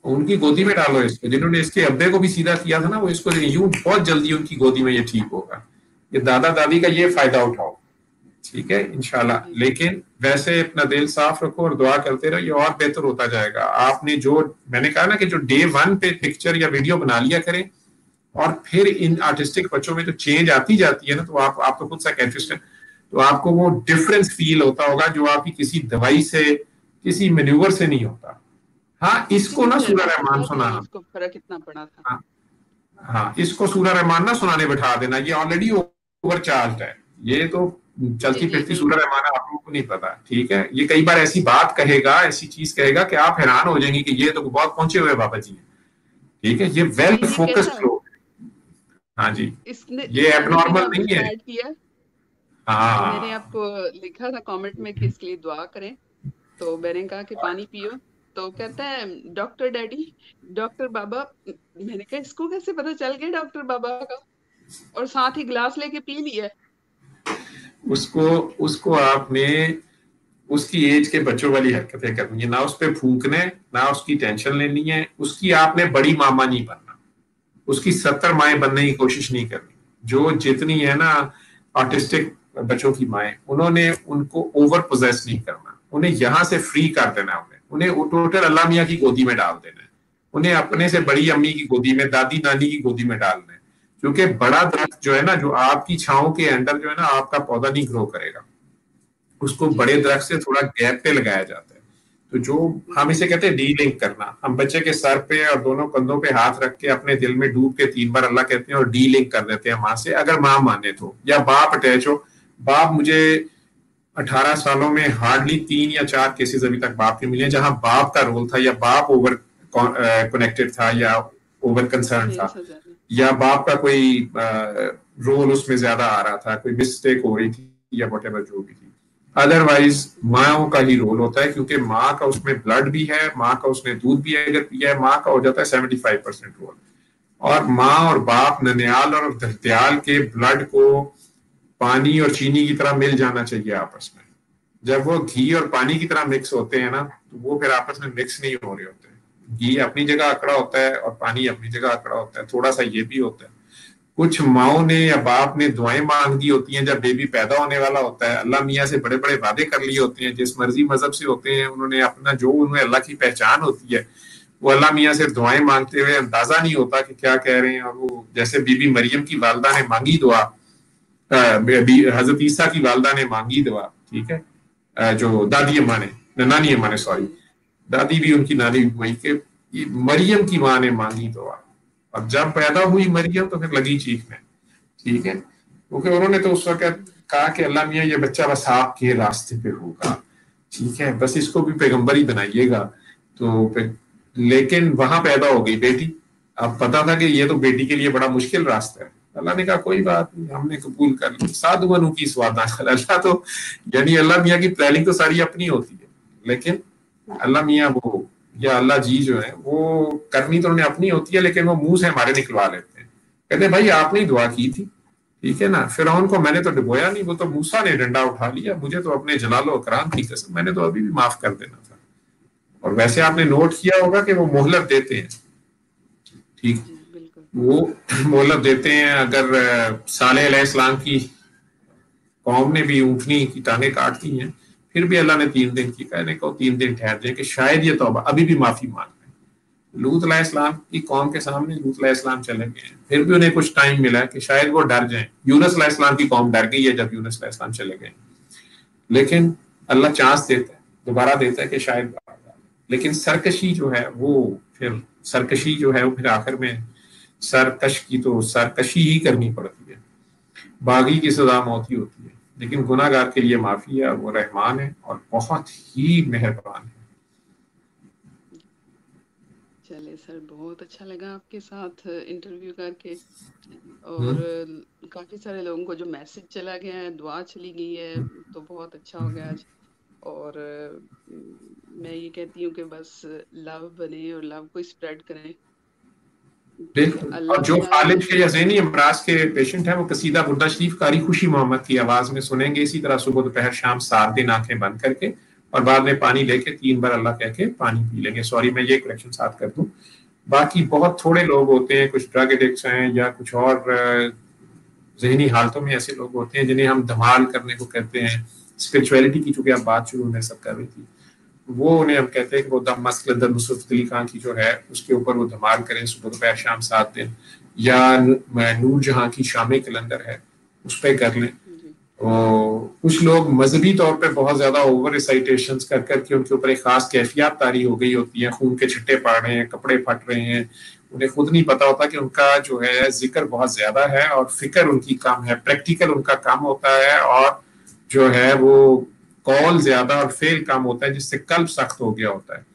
ان کی گودی میں ڈالو اس کو. جنہوں نے اس کے ابے کو بھی سیدھا کیا تھا نا، وہ اس کو یوں بہت جلدی ان کی گودی میں یہ ٹھیک ہوگا. یہ دادا دادی کا یہ فائدہ اٹھاؤ. ٹھیک ہے انشاءاللہ. لیکن ویسے اپنا دل صاف رکھو اور دعا کرتے رہو، یہ اور بہتر ہوتا جائے گا. آپ نے جو میں نے کہا نا کہ جو ڈے 1 پہ پکچر یا ویڈیو بنا لیا کریں، اور پھر ان آرٹسٹک بچوں میں جو چینج آتی جاتی ہے نا، تو آپ تو خود سائیکٹرسٹ ہیں، تو آپ کو وہ ڈفرنس فیل ہوتا ہوگا جو آپ کی کسی دوائی سے، کسی مینیور سے نہیں ہوتا. ہاں، اس کو نہ سورہ رحمان سنانا، اس کو فرق اتنا پڑا تھا. ہاں اس کو سورہ رحمان نہ سنانے بٹھا دینا، یہ آلریڈی اوور چارجڈ ہے, یہ تو چلتی پھرتی سورہ رحمانہ آپ لوگوں کو نہیں پتا, ٹھیک ہے. یہ کئی بار ایسی بات کہے گا, ایسی چیز کہے گا کہ آپ حیران ہو جائیں گے کہ یہ تو بہت پہنچے ہوئے بابا جی ہیں, ٹھیک ہے. یہ ویل فوکسڈ لوگ, ہاں جی, یہ ایب نارمل نہیں ہے. میں نے آپ کو لکھا تھا کامنٹ میں کہ اس لیے دعا کریں, تو میں نے کہا کہ پانی پیو, تو کہتا ہے ڈاکٹر ڈیڈی, ڈاکٹر بابا. میں نے کہا اس کو کیسے پتا چل گیا ڈاکٹر بابا کا, اور ساتھ ہی گلاس لے کے پی لیا. اس کو آپ نے اس کی ایج کے بچوں والی حرکتیں کرنی ہے, نہ اس پہ پھونکنے, نہ اس کی ٹینشن لینی ہے. اس کی آپ نے بڑی ماما نہیں بننا, اس کی 70 مائیں بننے کی کوشش نہیں کرنی. جو جتنی ہے نا آٹسٹک بچوں کی مائیں, انہوں نے ان کو اوور پوزیس نہیں کرنا, انہیں یہاں سے فری کر دینا, انہیں ٹوٹل اللہ میاں کی گودی میں ڈال دینا ہے, انہیں اپنے سے بڑی امی کی گودی میں, دادی نانی کی گودی میں ڈالنا ہے. کیونکہ بڑا درخت جو ہے نا, جو آپ کی چھاؤں کے اندر جو ہے نا آپ کا پودا نہیں گرو کرے گا, اس کو بڑے درخت سے تھوڑا گیپ پہ لگایا جاتا ہے. تو جو ہم اسے کہتے ہیں ڈی لنک کرنا, ہم بچے کے سر پہ اور دونوں کندھوں پہ ہاتھ رکھ کے اپنے دل میں ڈوب کے 3 بار اللہ کہتے ہیں اور ڈی لنک کر دیتے ہیں ماں سے, اگر ماں مانے تو, یا باپ اٹیچ ہو. باپ مجھے 18 سالوں میں ہارڈلی 3 یا 4 کیسز ابھی تک باپ کے ملے ہیں جہاں باپ کا رول تھا, یا باپ اوور کنیکٹڈ تھا, یا اوور کنسرن تھا, یا باپ کا کوئی رول اس میں زیادہ آ رہا تھا, کوئی مسٹیک ہو رہی تھی, یا واٹ ایور جو بھی تھی. ادروائز ماں کا ہی رول ہوتا ہے, کیونکہ ماں کا اس میں بلڈ بھی ہے, ماں کا اس نے دودھ بھی اگر پیا ہے, ماں کا ہو جاتا ہے 75% رول. اور ماں اور باپ ننیال اور دھرتیال کے بلڈ کو پانی اور چینی کی طرح مل جانا چاہیے آپس میں. جب وہ گھی اور پانی کی طرح مکس ہوتے ہیں نا, تو وہ پھر آپس میں مکس نہیں ہو رہے ہوتے. گھی اپنی جگہ اکڑا ہوتا ہے اور پانی اپنی جگہ اکڑا ہوتا ہے, تھوڑا سا یہ بھی ہوتا ہے. کچھ ماؤں نے یا باپ نے دعائیں مانگ دی ہوتی ہیں جب بیبی پیدا ہونے والا ہوتا ہے, اللہ میاں سے بڑے بڑے وعدے کر لیے ہوتے ہیں, جس مرضی مذہب سے ہوتے ہیں, انہوں نے اپنا جو انہیں اللہ کی پہچان ہوتی ہے وہ اللہ میاں سے دعائیں مانگتے ہوئے اندازہ نہیں ہوتا کہ کیا کہہ رہے ہیں. اور وہ جیسے بی بی مریم کی والدہ نے مانگی دعا, حضرت عیسیٰ کی والدہ نے مانگی دعا, ٹھیک ہے, جو دادی اماں نے, نانی اماں نے, سوری, دادی بھی ان کی نانی ہوئی, کہ مریم کی ماں نے مانگی دعا, اور جب پیدا ہوئی مریم تو پھر لگی چیخنے, ٹھیک ہے, کیونکہ انہوں نے تو اس وقت کہا کہ اللہ میاں یہ بچہ بس آپ کے راستے پہ ہوگا, ٹھیک ہے, بس اس کو بھی پیغمبر ہی بنائیے گا. تو پھر لیکن وہاں پیدا ہو گئی بیٹی. اب پتا تھا کہ یہ تو بیٹی کے لیے بڑا مشکل راستہ ہے. اللہ نے کہا کوئی بات نہیں, ہم نے قبول کر لی, سادھ بنو کی سوادہ. اللہ تو یعنی اللہ میاں کی پلاننگ تو ساری اپنی ہوتی ہے, لیکن اللہ میاں وہ یا اللہ جی جو ہے وہ کرنی تو انہیں اپنی ہوتی ہے, لیکن وہ منہ سے ہمارے نکلوا لیتے ہیں. کہتے ہیں بھائی آپ نے ہی دعا کی تھی, ٹھیک ہے نا, فرعون کو میں نے تو ڈبویا نہیں, وہ تو موسیٰ نے ڈنڈا اٹھا لیا, مجھے تو اپنے جلال و اکرام کی قسم میں نے تو ابھی بھی معاف کر دینا تھا. اور ویسے آپ نے نوٹ کیا ہوگا کہ وہ مہلت دیتے ہیں, ٹھیک, وہ مہلت دیتے ہیں. اگر صالح علیہ السلام کی قوم نے بھی اونٹنی کی ٹانگیں کاٹ دی ہیں, پھر بھی اللہ نے 3 دن کی کہنے کو 3 دن ٹھہر دیں کہ شاید یہ توبہ, ابھی بھی معافی مانگ رہے ہیں. لوط علیہ السلام کی قوم کے سامنے لوط علیہ السلام چلے گئے ہیں, پھر بھی انہیں کچھ ٹائم ملا کہ شاید وہ ڈر جائیں. یونس علیہ السلام کی قوم ڈر گئی ہے جب یونس علیہ السلام چلے گئے, لیکن اللہ چانس دیتا ہے, دوبارہ دیتا ہے کہ شاید. لیکن سرکشی جو ہے وہ پھر آخر میں سرکش کی تو سرکشی ہی کرنی پڑتی ہے. باغی کی سزا موت ہی ہوتی ہے, لیکن گناہ گار کے لیے معافی ہے, وہ رحمان ہے اور بہت ہی مہربان ہے. چلے سر, بہت اچھا لگا آپ کے ساتھ انٹرویو کر کے, اور کافی سارے لوگوں کو جو میسج چلا گیا ہے, دعا چلی گئی ہے, تو بہت اچھا ہو گیا آج. اور میں یہ کہتی ہوں کہ بس لو بنے اور لو کو اسپریڈ کریں. بالکل. اور جو فالج کے یا ذہنی امراض کے پیشنٹ ہیں وہ قصیدہ بردہ شریف قاری خوشی محمد کی آواز میں سنیں گے, اسی طرح صبح دوپہر شام 7 دن آنکھیں بند کر کے, اور بعد میں پانی لے کے 3 بار اللہ کہہ کے پانی پی لیں گے. سوری میں یہ کریکشن ساتھ کر دوں, باقی بہت تھوڑے لوگ ہوتے ہیں, کچھ ڈرگ ایڈکٹس ہیں یا کچھ اور ذہنی حالتوں میں ایسے لوگ ہوتے ہیں جنہیں ہم دھمال کرنے کو کہتے ہیں. اسپرچویلٹی کی چونکہ آپ بات شروع میں سب کر رہی تھی, وہ انہیں ہم کہتے ہیں کہ وہ دم مسک اندر نصرت علی خان کی جو ہے اس کے اوپر وہ دھمال کریں صبح دوپہر شام 7 دن, یا نور جہاں کی شام کلندر ہے اس پہ کر لیں. کچھ لوگ مذہبی طور پہ بہت زیادہ اوور ریسائٹیشنز کر کر کے ان کے اوپر ایک خاص کیفیات طاری ہو گئی ہوتی ہیں، خون کے چھٹے پڑ رہے ہیں، کپڑے پھٹ رہے ہیں، انہیں خود نہیں پتا ہوتا کہ ان کا جو ہے ذکر بہت زیادہ ہے اور فکر ان کی کم ہے، پریکٹیکل ان کا کم ہوتا ہے، اور جو ہے وہ قول زیادہ اور فعل کم ہوتا ہے، جس سے قلب سخت ہو گیا ہوتا ہے۔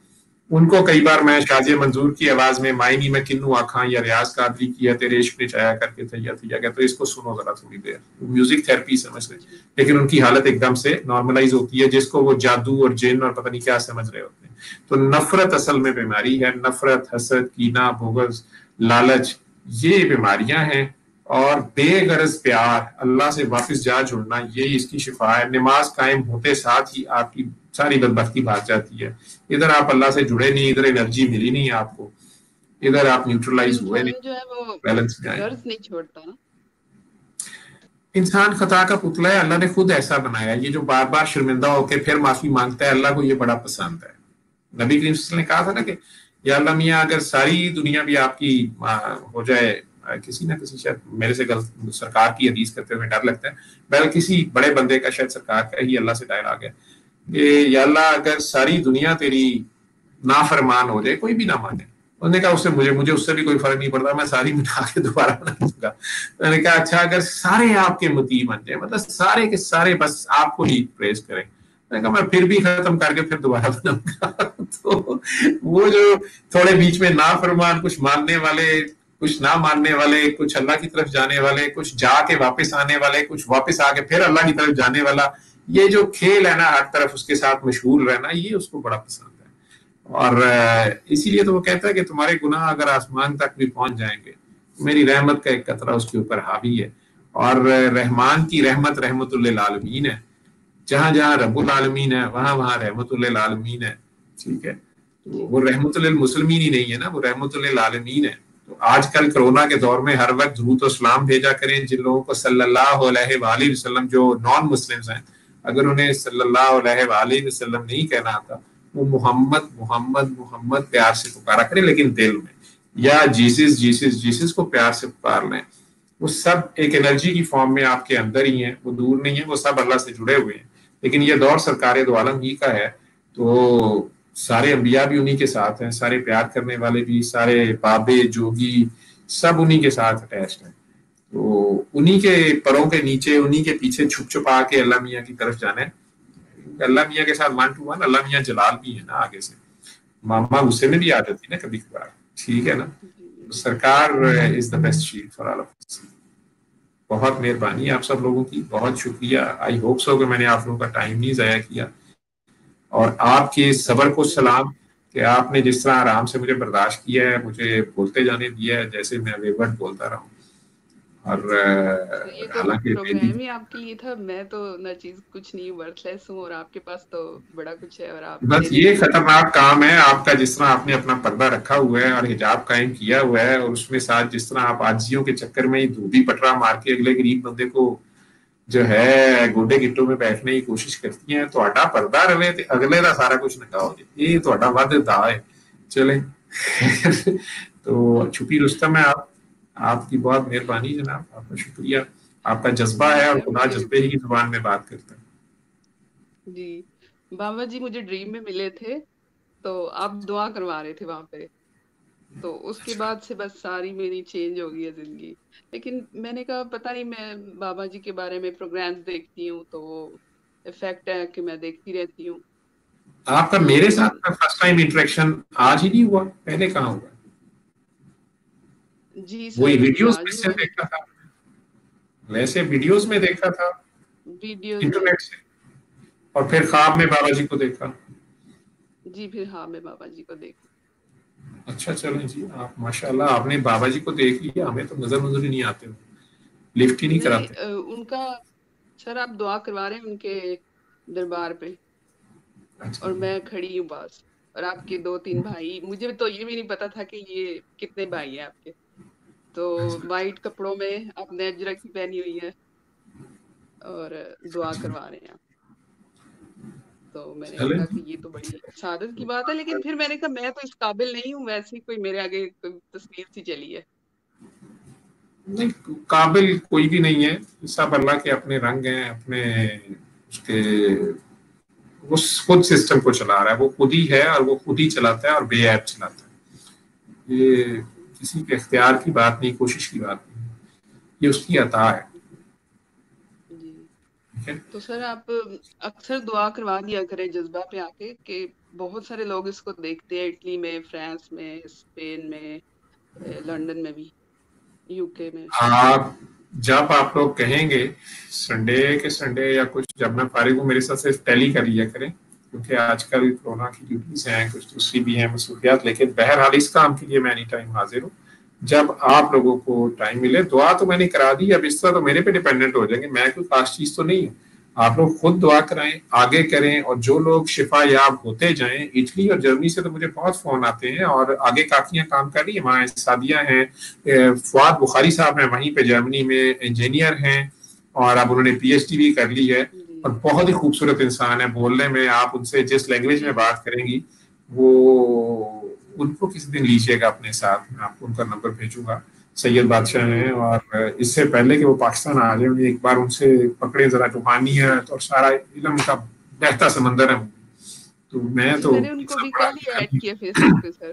ان کو کئی بار میں شازیہ منظور کی آواز میں مائنی میں کنو آکھاں یا ریاض قادری کی یا تیرے عشق نے چایا کر کے تھیا کہ تو اس کو سنو ذرا تھوڑی دیر، میوزک تھراپی سمجھ لیں، لیکن ان کی حالت ایک دم سے نارملائز ہوتی ہے، جس کو وہ جادو اور جن اور پتہ نہیں کیا سمجھ رہے ہوتے ہیں۔ تو نفرت اصل میں بیماری ہے، نفرت، حسد، کینہ، بغض، لالچ، یہ بیماریاں ہیں، اور بے غرض پیار، اللہ سے واپس جا جڑنا، یہی اس کی شفا ہے۔ نماز قائم ہوتے ساتھ ہی آپ کی ساری بدبختی بھاگ جاتی ہے۔ ادھر آپ اللہ سے جڑے نہیں، ادھر انرجی ملی نہیں آپ کو، ادھر آپ نیوٹرلائز ہوئے انسان نہیں، جو ہے وہ بیلنس میں آئے۔ غرض نہیں چھوڑتا نا۔ انسان خطا کا پتلا ہے، اللہ نے خود ایسا بنایا، یہ جو بار بار شرمندہ ہو کے پھر معافی مانگتا ہے، اللہ کو یہ بڑا پسند ہے۔ نبی کریم صلی اللہ علیہ وسلم نے کہا تھا نا کہ یا اللہ میاں اگر ساری دنیا بھی آپ کی ہو جائے، کسی نہ کسی، شاید میرے سے سرکار کی حدیث کرتے ہوئے ڈر لگتا ہے، بہرحال کسی بڑے بندے کا، شاید سرکار کا ہی اللہ سے ڈائلاگ ہے کہ یا اللہ اگر ساری دنیا تیری نافرمان ہو جائے، کوئی بھی نہ مانے، انہوں نے کہا اس سے مجھے اس سے بھی کوئی فرق نہیں پڑتا، میں ساری مٹا کے دوبارہ بنا دوں گا۔ میں نے کہا اچھا اگر سارے آپ کے مطیع بن جائیں، مطلب سارے کے سارے بس آپ کو ہی پریز کریں، میں نے کہا میں پھر بھی ختم کر کے پھر دوبارہ بناؤں گا۔ تو وہ جو تھوڑے بیچ میں نافرمان، کچھ ماننے والے، کچھ نہ ماننے والے، کچھ اللہ کی طرف جانے والے، کچھ جا کے واپس آنے والے، کچھ واپس آ کے پھر اللہ کی طرف جانے والا، یہ جو کھیل ہے نا، ہر طرف اس کے ساتھ مشغول رہنا، یہ اس کو بڑا پسند ہے۔ اور اسی لیے تو وہ کہتا ہے کہ تمہارے گناہ اگر آسمان تک بھی پہنچ جائیں گے، میری رحمت کا ایک قطرہ اس کے اوپر حاوی ہے۔ اور رحمان کی رحمت رحمت للعالمین ہے، جہاں جہاں رب العالمین ہے وہاں وہاں رحمت للعالمین ہے، ٹھیک ہے؟ وہ رحمت للمسلمین ہی نہیں ہے نا، وہ رحمت للعالمین ہے۔ تو آج کل کرونا کے دور میں ہر وقت درود و سلام بھیجا کریں جن لوگوں کو صلی اللہ علیہ وآلہ وسلم، جو نان مسلمز ہیں، اگر انہیں صلی اللہ علیہ وآلہ وسلم نہیں کہنا آتا، وہ محمد محمد محمد پیار سے پکارا کریں، لیکن دل میں، یا جیسس جیسس جیسس کو پیار سے پکار لیں۔ وہ سب ایک انرجی کی فارم میں آپ کے اندر ہی ہیں، وہ دور نہیں ہیں، وہ سب اللہ سے جڑے ہوئے ہیں۔ لیکن یہ دور سرکار دو عالم ہی کا ہے، تو سارے انبیاء بھی انہی کے ساتھ ہیں، سارے پیار کرنے والے بھی، سارے بابے جوگی سب انہی کے ساتھ اٹیچڈ ہیں۔ تو انہی کے پروں کے نیچے، انہی کے پیچھے چھپ چھپا کے اللہ میاں کی طرف جانا ہے۔ اللہ میاں کے ساتھ 1 to 1، اللہ میاں جلال بھی ہے نا آگے سے، ماما غصے میں بھی آ جاتی نا کبھی کبھار، ٹھیک ہے نا؟ سرکار is the best shield for all of us. بہت مہربانی آپ سب لوگوں کی، بہت شکریہ۔ آئی ہوپ سو کہ میں نے آپ لوگوں کا ٹائم نہیں ضائع کیا، اور آپ کے صبر کو سلام کہ آپ نے جس طرح آرام سے مجھے برداشت کیا ہے، مجھے بولتے جانے دیا ہے جیسے میں ویورڈ بولتا رہا ہوں۔ اور یہ تو حالانکہ پروگرام ہی آپ کے لیے تھا، میں تو نہ چیز کچھ نہیں، ورتھ لیس ہوں، اور آپ کے پاس تو بڑا کچھ ہے، اور آپ بس دینے یہ بھی والے ہیں۔ خطرناک کام ہے آپ کا، جس طرح آپ نے اپنا پردہ رکھا ہوا ہے اور حجاب قائم کیا ہوا ہے، اور اس میں ساتھ جس طرح آپ عاجزیوں کے چکر میں دھوبی پٹرا مار کے اگلے غریب بندے کو جو ہے گوڈے گٹوں میں بیٹھنے کی کوشش کرتی ہیں، تو اڈا پردہ رہے تو اگلے کا سارا کچھ نکا ہو جائے، یہ تو اڈا ود دا ہے۔ چلیں تو چھپی رستم ہے آپ کی بہت مہربانی جناب، آپ کا شکریہ، آپ کا جذبہ ہے، اور خیر خدا مجھے، جذبے ہی کی زبان میں بات کرتا ہے۔ جی بابا جی مجھے ڈریم میں ملے تھے، تو آپ دعا کروا رہے تھے وہاں پہ، تو اس کے بعد سے بس ساری میری چینج ہو گئی ہے زندگی۔ لیکن میں نے کہا پتہ نہیں، میں بابا جی کے بارے میں پروگرامز دیکھتی ہوں تو وہ افیکٹ ہے کہ میں دیکھتی رہتی ہوں۔ آپ کا میرے ساتھ فرسٹ ٹائم انٹریکشن آج ہی نہیں ہوا، پہلے کہاں ہوا؟ جی وہی سر ابھی ویڈیوز آج میں ہی سے ہوا ہے۔ دیکھا تھا، ویسے ویڈیوز میں دیکھا تھا ویڈیوز میں، انٹرنیٹ سے، اور پھر خواب میں بابا جی کو دیکھا۔ جی پھر ہاں میں بابا جی کو دیکھ، اچھا چلیں جی، آپ ماشاءاللہ آپ نے بابا جی کو دیکھ لیا، ہمیں تو نظر ہی نہیں آتے، لفٹ ہی نہیں نہیں کراتے۔ ان کا، سر آپ دعا کروا رہے ہیں ان کے دربار پہ، اچھا اور میں کھڑی ہوں بس، اور آپ کے 2-3 بھائی، مجھے تو یہ بھی نہیں پتا تھا کہ یہ کتنے بھائی ہیں آپ کے، تو وائٹ کپڑوں میں آپ نے اجرک بھی پہنی ہوئی ہے اور دعا کروا رہے ہیں آپ۔ تو میں نے چلیں کہا جی، کہ یہ تو بڑی سعادت کی بات ہے، لیکن پھر میں نے کہا میں تو اس قابل نہیں ہوں، ویسے ہی کوئی میرے آگے کوئی تصویر سی چلی ہے۔ نہیں قابل کوئی بھی نہیں ہے, سب اللہ کے اپنے رنگ ہیں, اپنے اس کے وہ خود سسٹم کو چلا رہا ہے, وہ خود ہی ہے اور وہ خود ہی چلاتا ہے اور بے عیب چلاتا ہے. یہ کسی کے اختیار کی بات نہیں, کوشش کی بات نہیں, یہ اس کی عطا ہے. جی ٹھیک ہے, تو سر آپ اکثر دعا کروا دیا کریں جذبہ پہ آ کے, کہ بہت سارے لوگ اس کو دیکھتے ہیں, اٹلی میں, فرانس میں, اسپین میں, لندن میں بھی, یو کے میں. آپ جب آپ لوگ کہیں گے سنڈے کے سنڈے یا کچھ جب میں فارغ ہوں, میرے ساتھ صرف ٹیلی کر لیا کریں, کیونکہ آج کل کورونا کی ڈیوٹیز ہیں, کچھ دوسری بھی ہیں مصروفیات, لیکن بہرحال اس کام کے لیے میں اینی ٹائم حاضر ہوں. جب آپ لوگوں کو ٹائم ملے, دعا تو میں نے کرا دی, اب اس طرح تو میرے پہ ڈیپینڈنٹ ہو جائیں گے, میں کوئی خاص چیز تو نہیں ہوں. آپ لوگ خود دعا کرائیں, آگے کریں, اور جو لوگ شفا یاب ہوتے جائیں. اٹلی اور جرمنی سے تو مجھے بہت فون آتے ہیں, اور آگے کافیاں کام کر رہی ہیں, وہاں سعدیہ ہیں, فواد بخاری صاحب ہیں وہیں پہ جرمنی میں, انجینئر ہیں, اور اب انہوں نے پی ایچ ڈی بھی کر لی ہے, جی اور بہت ہی خوبصورت انسان ہے بولنے میں. آپ ان سے جس لینگویج میں بات کریں گی, وہ ان کو کسی دن لیجیے گا اپنے ساتھ, میں آپ کو ان کا نمبر بھیجوں گا. سید بادشاہ ہیں, اور اس سے پہلے کہ وہ پاکستان آ جائیں, ایک بار ان سے پکڑے ذرا روحانیت اور سارا علم کا بہتا سمندر ہے. تو میں جی تو میں نے ان کو بھی کل ہی ایڈ کیا فیس بک پہ سر.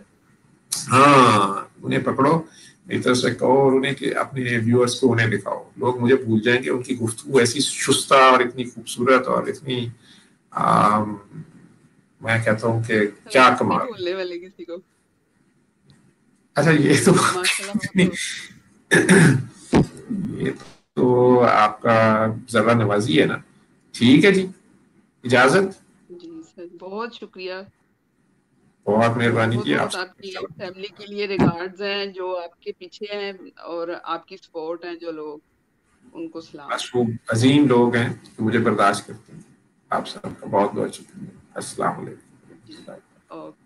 ہاں, انہیں پکڑو, ایک طرح سے کہو, اور انہیں کہ اپنے ویورز کو انہیں دکھاؤ. لوگ مجھے بھول جائیں گے, ان کی گفتگو ایسی شستہ اور اتنی خوبصورت اور اتنی میں کہتا ہوں کہ سر کیا آپ نہیں کمال. بولنے والے کسی کو. اچھا یہ تو ماشاء اللہ وہ تو. یہ تو آپ کا ذرا نوازی ہے نا. ٹھیک ہے جی, اجازت. جی سر بہت شکریہ, بہت مہربانی بہت کی آپ بہت آپ کی سے. فیملی کے لیے ریگارڈز ہیں جو آپ کے پیچھے ہیں, اور آپ کی سپورٹ ہیں جو لوگ, ان کو سلام. بس وہ عظیم لوگ ہیں جو مجھے برداشت کرتے ہیں. آپ سب کا بہت بہت شکریہ. السلام جی علیکم. اوکے.